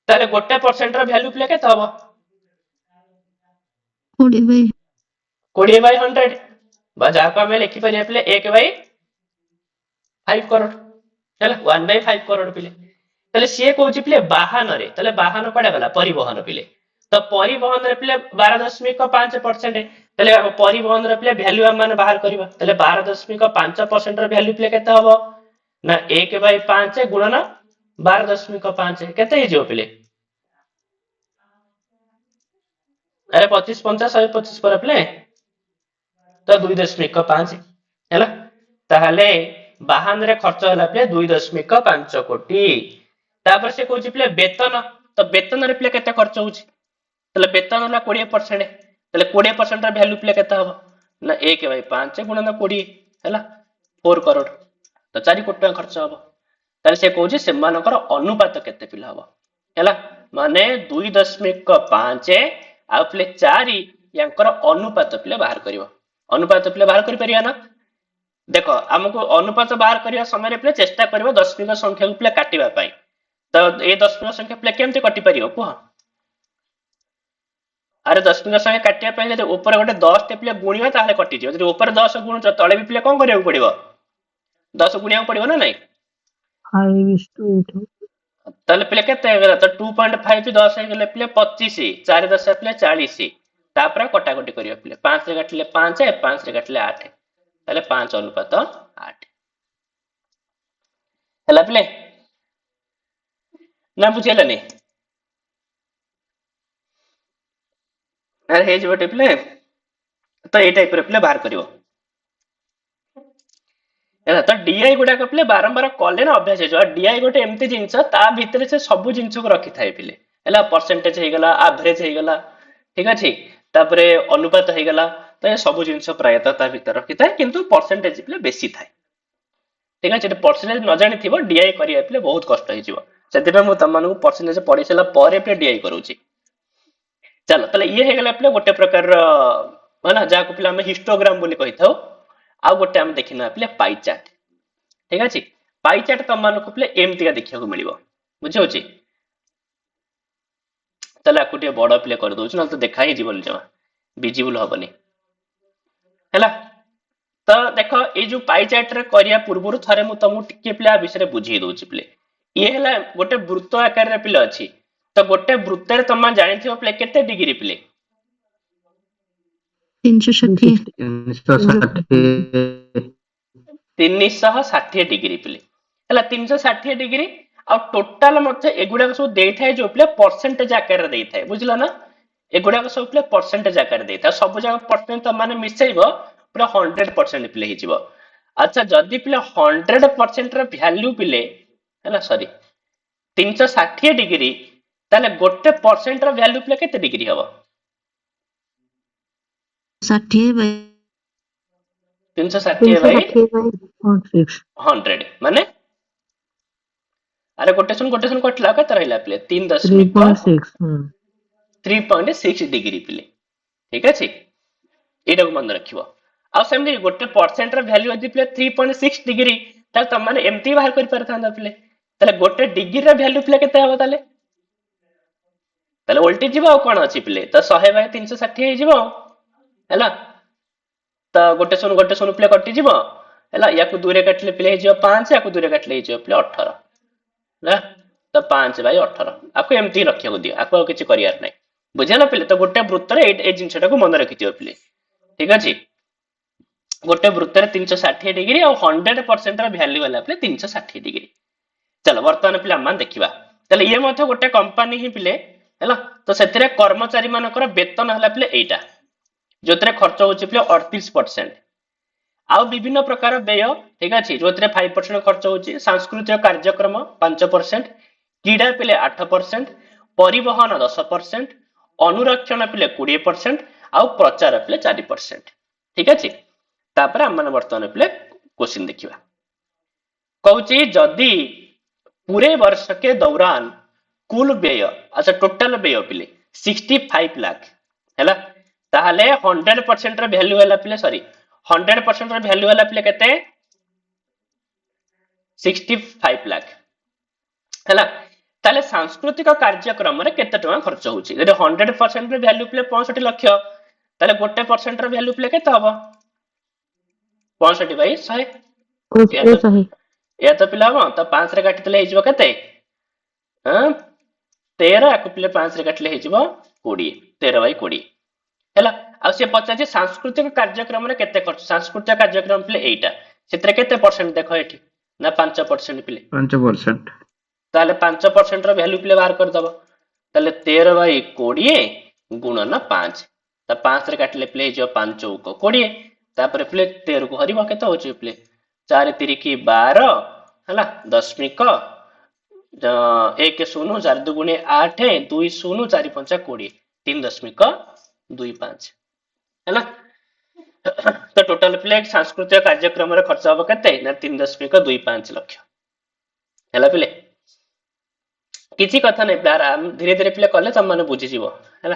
ताले 1% रो वैल्यू पिले केते हबो 20 बाय 100 बा जाको हमें लिखि परिया पिले 1/5 करोड़ हैला 1/5 करोड़ पिले तले से कहउछि पिले वाहन रे तले वाहन पडा गला परिवहन पिले तो परिवहन रे पिले 12.5% तले परिवहन रे पिले वैल्यू हम माने बाहर करबा तले 12.5% रे वैल्यू पिले केते हबो ना 1/5 गुणन 12.5 केते हे जो पिले अरे 25 50 125 पर प्ले तो 2.5 ହେଲା ତାହେଲେ 52 ରେ ଖର୍ଚ୍ଚ ହେଲା ପ୍ଲେ 2.5 କୋଟି। ତାପରେ ସେ କହୁଛି ପ୍ଲେ ବେତନ, ତ ବେତନରେ ପ୍ଲେ କେତେ ଖର୍ଚ୍ଚ ହଉଛି, ତାହେଲେ ବେତନ ହେଲା 20%, ତାହେଲେ 20% ର ଭ୍ୟାଲୁ ପ୍ଲେ କେତେ ହବ ନା 1 ବାଇ 5 ଗୁଣନ 20 ହେଲା 4 କରୋड़, ତ 4 କୋଟି ଟଙ୍କା ଖର୍ଚ୍ଚ ହବ। ତାହେଲେ ସେ କହୁଛି ସେମାନଙ୍କର ଅନୁପାତ କେତେ ପିଲା ହବ ହେଲା, ମାନେ 2.5 ଆଉ ପ୍ଲେ 4 ୟାଙ୍କର ଅନୁପାତ ପିଲା ବାହାର କରିବ। ଅନୁପାତ ପିଲା ବାହାର କରିପାରିବା ନା, ଦେଖ ଆମକୁ ଅନୁପାତ ବାହାର କରିବା ସମୟରେ ପିଲା ଚେଷ୍ଟା କରିବ ଦଶମିକ ସଂଖ୍ୟାକୁ ପିଲା କାଟିବା ପାଇଁ, ତ ଏ ଦଶମିକ ସଂଖ୍ୟା ପିଲା କେମିତି କଟି ପାରିବ କୁହ। ଆରେ ଦଶମିକ ସଂଖ୍ୟା କାଟିବା ପାଇଁ ଯଦି ଉପରେ ଗୋଟେ 10 ଟେ ପିଲା ଗୁଣିବା ତାହେଲେ କଟିଯିବ, ଯଦି ଉପରେ 10 ଗୁଣୁଛ ତଳେ ବି ପିଲା କଣ କରିବାକୁ ପଡିବ 10 ଗୁଣିବାକୁ ପଡିବ ନା ନାଇଁ, 5:8 ତାହେଲେ ପିଲା କେତେ ହେଇଗଲା ତ 2.5 10 ହେଇଗଲେ ପିଲା 25, 4 10 ପିଲା 40, ତାପରେ କଟାକଟି କରିବା ପିଲା 5 ରେ କାଟିଲେ 5, 5 ରେ କାଟିଲେ 8, ତାହେଲେ 5 ଅନୁପାତ 8 ହେଲା ପିଲେ ନା ବୁଝିହେଲାନି। ଆରେ ହେଇଯିବ ଟେ ପିଲେ, ତ ଏଇ ଟାଇପ ର ପିଲା ବାହାର କରିବ ହେଲା। ତ ଡିଆଇ ଗୁଡାକ ପିଲେ ବାରମ୍ବାର କଲେ ନା ଅଭ୍ୟାସ ହେଇଯିବ। ଡିଆଇ ଗୋଟେ ଏମିତି ଜିନିଷ ତା ଭିତରେ ସେ ସବୁ ଜିନିଷକୁ ରଖିଥାଏ ପିଲେ ହେଲା, ପରସେଣ୍ଟେଜ ହେଇଗଲା, ଆଭରେଜ ହେଇଗଲା, ଠିକ ଅଛି, ତାପରେ ଅନୁପାତ ହେଇଗଲା, ତ ଏ ସବୁ ଜିନିଷ ପ୍ରାୟତଃ ତା ଭିତରେ ରଖିଥାଏ, କିନ୍ତୁ ପରସେଣ୍ଟେଜ ପିଲେ ବେଶୀ ଥାଏ, ଠିକ ଅଛି। ଏଠି ପରସେଣ୍ଟେଜ ନ ଜାଣିଥିବ ଡିଆଇ କରିବା ପିଲେ ବହୁତ କଷ୍ଟ ହେଇଯିବ, ସେଥିପାଇଁ ମୁଁ ତମମାନଙ୍କୁ ପରସେଣ୍ଟେଜ ପଢେଇ ସାରିଲା ପରେ ପିଲେ ଡିଆଇ କରୁଛି। ଚାଲ ତାହେଲେ ଇଏ ହେଇଗଲା ପିଲା ଗୋଟେ ପ୍ରକାରର ହେଲା ଯାହାକୁ ପିଲା ଆମେ ହିଷ୍ଟୋଗ୍ରାମ ବୋଲି କହିଥାଉ। ଆଉ ଗୋଟେ ଆମେ ଦେଖିନେବା ପିଲା ପାଇ ଚାର୍ଟ, ଠିକ ଅଛି। ପାଇ ଚାର୍ଟ ତମମାନଙ୍କୁ ପିଲା ଏମିତିକା ଦେଖିବାକୁ ମିଳିବ, ବୁଝିହଉଛି। ତାହେଲେ ଆକୁ ଟିକେ ବଡ ପିଲା କରିଦଉଛି, ନହେଲେ ତ ଦେଖା ହିଁ ଯିବନି, ଜମା ଭିଜିବୁଲ ହବନି ହେଲା। ତ ଦେଖ ଏଇ ଯୋଉ ପାଇ ଚାର୍ଟ ରେ କରିବା ପୂର୍ବରୁ ଥରେ ମୁଁ ତମକୁ ଟିକେ ପିଲା ବିଷୟରେ ବୁଝେଇ ଦଉଛି ପିଲେ। ଇଏ ହେଲା ଗୋଟେ ବୃତ୍ତ ଆକାରରେ ପିଲା ଅଛି, ତ ଗୋଟେ ବୃତ୍ତରେ ତମେ ଜାଣିଥିବ ପିଲେ କେତେ ଡିଗ୍ରୀ ପିଲେ 360 360 ଡିଗ୍ରୀ ପିଲେ ହେଲା, 360 ଡିଗ୍ରୀ। ଆଉ ଟୋଟାଲ ମତେ ଏଗୁଡାକ ସବୁ ଦେଇଥାଏ ଯୋଉ ପିଲା ପରସେଣ୍ଟେଜ ଆକାରରେ ଦେଇଥାଏ, ବୁଝିଲ ନା, ଏଗୁଡାକ ସବୁ ପିଲା ପରସେଣ୍ଟେଜ ଆକାରରେ ଦେଇଥାଏ, ସବୁ ଯାକ ପରସେଣ୍ଟ ତମାନେ ମିଶେଇବ ପୁରା 100% ପିଲେ ହେଇଯିବ। ଆଚ୍ଛା ଯଦି ପିଲା 100% ର ଭ୍ୟାଲ୍ୟୁ ପିଲେ ହେଲା, ସରି 360 ଡିଗ୍ରୀ, ତାହେଲେ ଗୋଟେ ପରସେଣ୍ଟ ର ଭ୍ୟାଲ୍ୟୁ ପିଲା କେତେ ଡିଗ୍ରୀ ହବ 360 ବାଇ 100 ମାନେ, ଆରେ ଗୋଟେ ଶୂନ କଟିଲା କେତେ ରହିଲା ପିଲେ 3.6 ଡିଗ୍ରୀ ପିଲେ, ଠିକ ଅଛି, ଏଇଟାକୁ ମନେ ରଖିବ। ଆଉ ସେମିତି ଗୋଟେ ପରସେଣ୍ଟ ର ଭ୍ୟାଲ୍ୟୁ ଯଦି ପିଲେ 3.6 ଡିଗ୍ରୀ, ତାହେଲେ ତମମାନେ ଏମିତି ବାହାର କରିପାରିଥାନ୍ତ ପିଲେ, ତାହେଲେ ଗୋଟେ ଡିଗ୍ରୀର ଭ୍ୟାଲ୍ୟୁ ପିଲେ କେତେ ହବ ତାହେଲେ, ତାହେଲେ ଓଲଟି ଯିବ ଆଉ କଣ ଅଛି ପିଲେ, ତ 100 ବାଇ 360 ହେଇଯିବ ହେଲା। ତ ଗୋଟେ ଶୂନ ପିଲେ କଟିଯିବ ହେଲା, ୟାକୁ 2 ରେ କାଟିଲେ ପିଲେ ହେଇଯିବ 5, ୟାକୁ 2 ରେ କାଟିଲେ ହେଇଯିବ ପିଲେ 18 ହେଲା, ତ 5 ବାଇ 18 ଆକୁ ଏମିତି ରଖିବାକୁ ଦିଅ, ଆକୁ ଆଉ କିଛି କରିବାର ନାହିଁ, ବୁଝିଲା ପିଲେ। ତ ଗୋଟେ ବୃତ୍ତରେ ଏଇ ଜିନିଷଟାକୁ ମନେ ରଖିଥିବ ପିଲେ, ଠିକ ଅଛି। ଗୋଟେ ବୃତ୍ତରେ 360 ଡିଗ୍ରୀ ଆଉ 100% ର ଭ୍ୟାଲ୍ୟୁ ହେଲା ପିଲେ 360 ଡିଗ୍ରୀ। ଚାଲ ବର୍ତ୍ତମାନ ପିଲା ଆମେ ଦେଖିବା, ତାହେଲେ ଇଏ ମଧ୍ୟ ଗୋଟେ କମ୍ପାନୀ ହିଁ ପିଲେ ହେଲା, ତ ସେଥିରେ କର୍ମଚାରୀ ମାନଙ୍କର ବେତନ ହେଲା ପିଲେ ଏଇଟା, ଯୋଉଥିରେ ଖର୍ଚ୍ଚ ହଉଛି ପିଲେ 38%। ଆଉ ବିଭିନ୍ନ ପ୍ରକାର ବ୍ୟୟ, ଠିକ ଅଛି, ଯୋଉଥିରେ 5% ଖର୍ଚ୍ଚ ହଉଛି, ସାଂସ୍କୃତିକ କାର୍ଯ୍ୟକ୍ରମ 5%, କ୍ରୀଡ଼ା ପିଲେ 8%, ପରିବହନ 10%, ଅନୁରକ୍ଷଣ ପିଲେ 20%, ଆଉ ପ୍ରଚାର ପିଲେ 4%, ଠିକ ଅଛି। ତାପରେ ଆମେ ବର୍ତ୍ତମାନ ପିଲେ क्वेश्चन देखिवा, कौची जदि पूरे वर्ष के दौरान कुल व्यय, अच्छा टोटल व्यय पिले 65 लाख हैला, ताहले 100% ର ଭ୍ୟାଲୁ ହେଲା ପିଲେ, ସରି 100% ର ଭ୍ୟାଲୁ ହେଲା ପିଲେ କେତେ 65 ଲାख ହେଲା। ତାହେଲେ ସାଂସ୍କୃତିକ କାର୍ଯ୍ୟକ୍ରମରେ କେତେ ଟଙ୍କା ଖର୍ଚ୍ଚ ହଉଛି, ଯଦି 100% ର ଭ୍ୟାଲୁ ପିଲେ 65 ଲକ୍ଷ, ତାହେଲେ ଗୋଟେ ପରସେଣ୍ଟ ର ଭ୍ୟାଲୁ ପିଲେ କେତେ ହବ 65 ବାଇ 100, या तो पिला हम तो 5 रे काटिले हे जिवो केते 13, आकु पिले 5 रे काटिले हे जिवो 20, 13 बाई 20 हैला। आ से पचाची सांस्कृतिक कार्यक्रम रे केते खर्च, सांस्कृतिक कार्यक्रम पिले एटा सेतरे केते परसेंट देखो एठी ना 5% पिले 5%, ताले 5% रो वैल्यू पिले बाहर कर दबो, ताले 13 बाई 20 गुणन 5 तो 5 रे काटिले प्ले जो 5 चौक 20 तापर प्ले 13 को हरिबो केते होची प्ले 4 3 की 12 हला दशमिक 1 0 4 दुगुणे 8 2 0 4 5 20 3.25 हला तो टोटल प्ले सांस्कृतिक कार्यक्रम रे खर्च हबो केते ना 3.25 लाख हला प्ले किसी कथा नहीं प्ले आराम धीरे धीरे प्ले कले तुम माने बुझी जीवो हला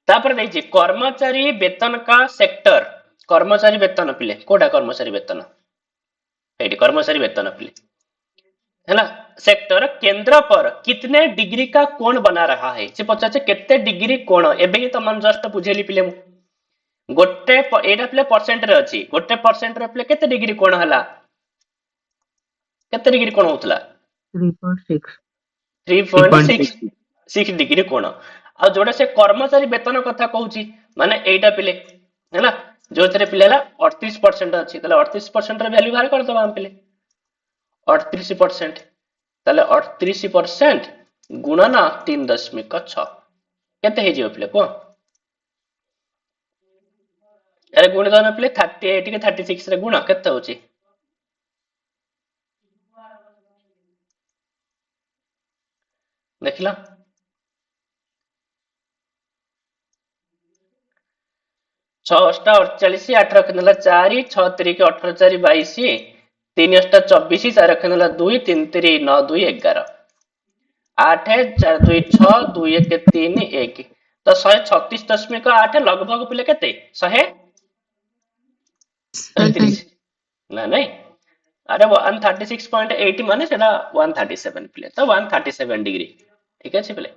तापर देछि कर्मचारी वेतन का सेक्टर कर्मचारी वेतन प्ले कोडा कर्मचारी वेतन एडी कर्मचारी वेतन प्ले है सेक्टर केंद्र पर कितने डिग्री का कोण बना रहा है से पचाचे केते डिग्री कोण एबे ही तुम जस्ट बुझेली पिले मु गोटे एटा प्ले परसेंट रे अछि गोटे परसेंट रे प्ले केते डिग्री कोण हला केते डिग्री कोण होतला 3.6 3.6 डिग्री कोण आ जोडा से कर्मचारी वेतन कथा कहूची माने एटा पिले हैला जो थरे पिले हला 38% अछि तले 38% रे वैल्यू बाहर कर दबा हम पिले 38% तले 38% गुणन 3.6 केते हे जियो पिले को अरे गुण दान पिले 38 के 36 रे गुण केते होची देखला 6 8 48 8 रखनेला 4 6 3 के 18 4 22 3 8 24 4 रखनेला 2 3 3 9 2 11 8 4 2 6 2 1 3 1 तो 136.8 लगभग पिले केते 133 ना नहीं अरे 136.8 माने सेटा 137 पिले तो 137 डिग्री ठीक है पिले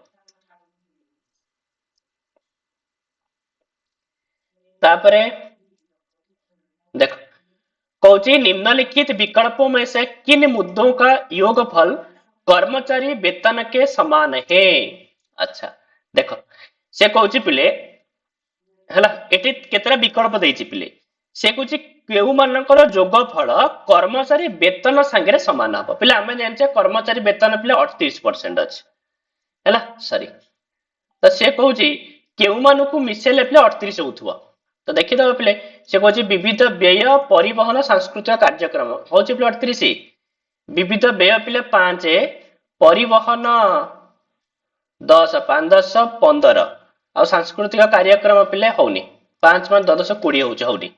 तापरे देखो कौची निम्नलिखित विकल्पों में से किन मुद्दों का योगफल कर्मचारी वेतन के समान है अच्छा देखो से कौची पिले हला एटी केतरा विकल्प देछि पिले से कौची केउ मानकर योगफल कर्मचारी वेतन संगे समान हबो पिले हम जानचे कर्मचारी वेतन पिले 38% अछि हला सॉरी तो से कौची केउ मानको मिसेले पिले 38 होथुवा तो देखि दबा पिले से कहछि विविध व्यय परिवहन सांस्कृतिक कार्यक्रम होछि पिले 38 विविध व्यय पिले 5 परिवहन 10 5 10 15 आ सांस्कृतिक कार्यक्रम पिले होनी 5 5 10 20 होछि होनी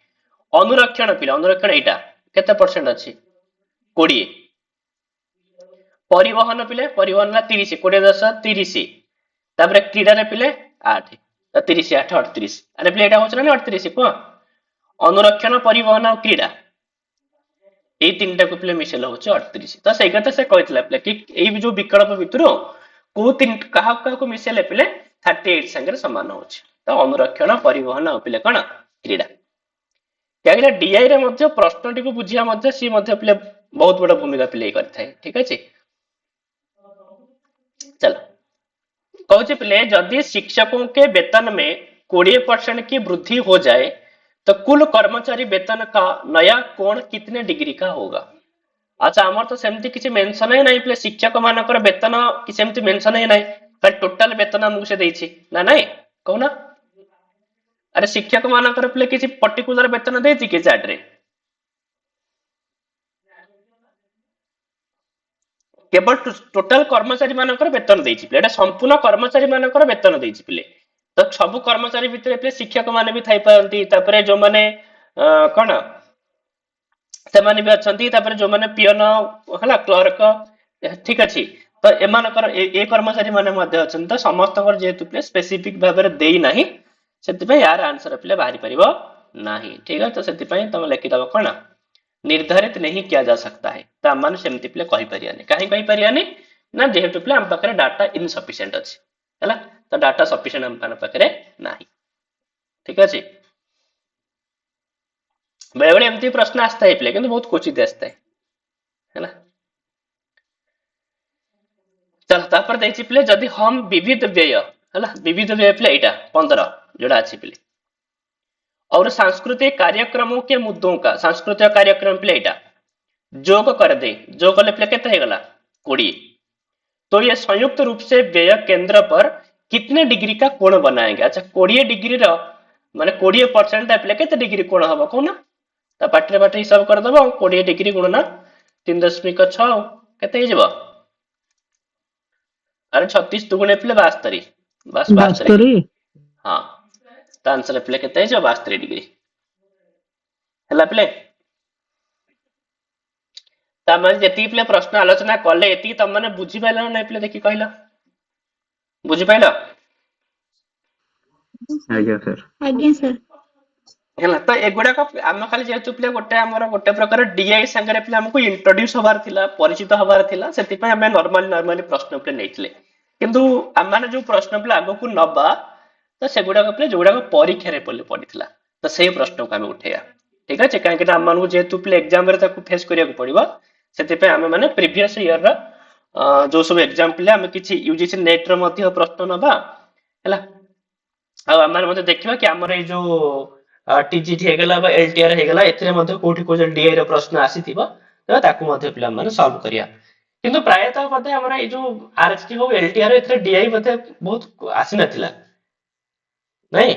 अनुरक्षण पिले अनुरक्षण एटा केते परसेंट अछि 20 परिवहन पिले परिवहन 30 20 10 30 तापर क्रीडा रे पिले 8 30 8 38 अरे प्ले एटा होछ ना 38 को अनुरक्षण परिवहन और क्रीडा ए तीनटा को प्ले मिसेल होछ 38 तो सेई कथा से कहतला प्ले कि ए जो विकल्प भितरो को तीन कहा को मिसेल प्ले 38 संगे समान होछ तो अनुरक्षण परिवहन और प्ले कोन क्रीडा क्या डीआई रे मध्ये प्रश्नटी को बुझिया मध्ये सी मध्ये प्ले बहुत बड़ा भूमिका प्ले करथाय ठीक अछि चलो कौच प्ले यदि शिक्षकों के वेतन में 20% की वृद्धि हो जाए तो कुल कर्मचारी वेतन का नया कोण कितने डिग्री का होगा अच्छा हमर तो सेमती किछि मेंशन है नहीं प्ले शिक्षक मानकर वेतन कि सेमती मेंशन है नहीं पर टोटल वेतन हमहु से देछि ना नहीं कहूना अरे शिक्षक मानकर प्ले किछि पर्टिकुलर वेतन देछि के चार्ट रे केवल टोटल कर्मचारी मानकर वेतन देछि प्ले एटा संपूर्ण कर्मचारी मानकर वेतन देछि प्ले तो सब कर्मचारी भितरे प्ले शिक्षक माने भी थाई पारंती तापरे जो माने कोन से माने भी अछंती तापरे जो माने पियन हला क्लर्क ठीक अछि तो एमानकर ए कर्मचारी माने मध्ये अछन तो समस्त कर जेतु प्ले स्पेसिफिक भाबरे देई नाही सेति पे यार आंसर प्ले बाहरी परिबो नाही ठीक है तो सेति पे तुम लिखि दबो कोन निर्धारित नहीं किया जा सकता है तो हम मान सेमती प्ले कहि परियानी काहे कहि परियानी ना जेहेतु प्ले हम पाखरे डाटा इनसफिशिएंट अछि हला तो डाटा सफिशिएंट हम पाखरे नाही ठीक अछि बड़े बड़े एमती प्रश्न आस्ता है प्ले किंतु बहुत क्वचित आस्ता है हला चल तापर देछि प्ले यदि हम विविध व्यय हला विविध व्यय प्ले एटा 15 जोड़ा अछि प्ले और सांस्कृतिक कार्यक्रमों के मुद्दों का सांस्कृतिक कार्यक्रम प्ले एटा जोग कर दे जोग ले प्ले केते हे गला 20 तो ये संयुक्त रूप से व्यय केंद्र पर कितने डिग्री का कोण बनाएंगे। अच्छा 20 डिग्री रो माने 20% टा पिले केते डिग्री कोण हबो कोना ता पाटरे पाटरे हिसाब कर दबो 20 डिग्री गुणना 3.6 केते हे जबो अरे 36 दुगुणे पिले 72 बस 72 ବାସ୍ତରୀ हां ता आंसर पिले केते हे जबो 72 डिग्री हला पिले ता माने जेती पिले प्रश्न आलोचना कले एती तम माने बुझी पाइला नै पिले देखि कहला बुझी पाइला ଆଜ୍ଞା ସାର୍ ଆଜ୍ଞା ସାର୍ ହେଲା ତ ଏଗୁଡାକ ଆମେ ଖାଲି ଯେହେତୁ ପିଲା ଗୋଟେ ଆମର ଗୋଟେ ପ୍ରକାର ଡିଆଇ ସାଙ୍ଗରେ ପିଲା ଆମକୁ ଇଣ୍ଟ୍ରୋଡ୍ୟୁସ ହବାର ଥିଲା ପରିଚିତ ହବାର ଥିଲା ସେଥିପାଇଁ ଆମେ ନର୍ମାଲି ପ୍ରଶ୍ନ ପିଲା ନେଇଥିଲେ କିନ୍ତୁ ଆମମାନେ ଯୋଉ ପ୍ରଶ୍ନ ପିଲା ଆଗକୁ ନବା ତ ସେଗୁଡାକ ପିଲା ଯୋଉଗୁଡାକ ପରୀକ୍ଷାରେ ପଡିଥିଲା ତ ସେଇ ପ୍ରଶ୍ନକୁ ଆମେ ଉଠେଇବା ଠିକ ଅଛି କାହିଁକି ନା ଆମମାନଙ୍କୁ ଯେହେତୁ ପିଲା ଏକ୍ଜାମ ରେ ତାକୁ ଫେସ୍ କରିବାକୁ ପଡିବ ସେଥିପାଇଁ ଆମେ ମାନେ ପ୍ରିଭିୟସ ଇୟର ର ଯୋଉ ସବୁ ଏକ୍ଜାମ ପିଲା ଆମେ କିଛି ୟୁଜିସି ନେଟ ର ମଧ୍ୟ ପ୍ରଶ୍ନ ନବା ହେଲା ଆଉ ଆମେ ମଧ୍ୟ ଦେଖିବା କି ଆମର ଏଇ ଯୋଉ टीजीटी हेगला बा एलटीआर हेगला एथिरे मध्ये कोठी को डीआई रो प्रश्न आसीथिबो त ताकू मध्ये पिला माने सॉल्व करिया किंतु प्रायतः मध्ये हमरा ए जो आरएचटी हो एलटीआर एथिरे डीआई मध्ये बहुत आसी नथिला नै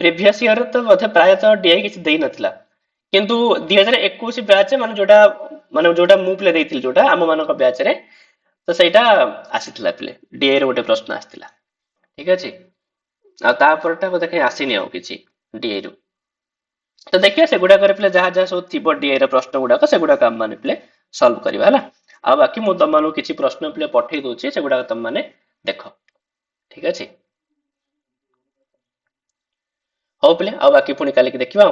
प्रीवियस ईयर तो मध्ये प्रायतः डीआई किछ देई नथिला किंतु 2021 बैच माने जोटा मु प्ले देइथिल जोटा हम मानक बैच रे तो सेटा आसीथिला प्ले डीआई रो गोटे प्रश्न आसीथिला ठीक अछि आ ता परटा मध्ये कहीं आसीनी हो किछि डीआई रो तो देखिए से गुडा करे प्ले जहा जहा सब थिबो डीआई रो प्रश्न गुडा से गुडा काम माने प्ले सॉल्व करबा हला आ बाकी मु तम मानु किछि प्रश्न प्ले पठै दोछि से गुडा तम माने देखो ठीक अछि हो प्ले आ बाकी पुनी काली के देखिबा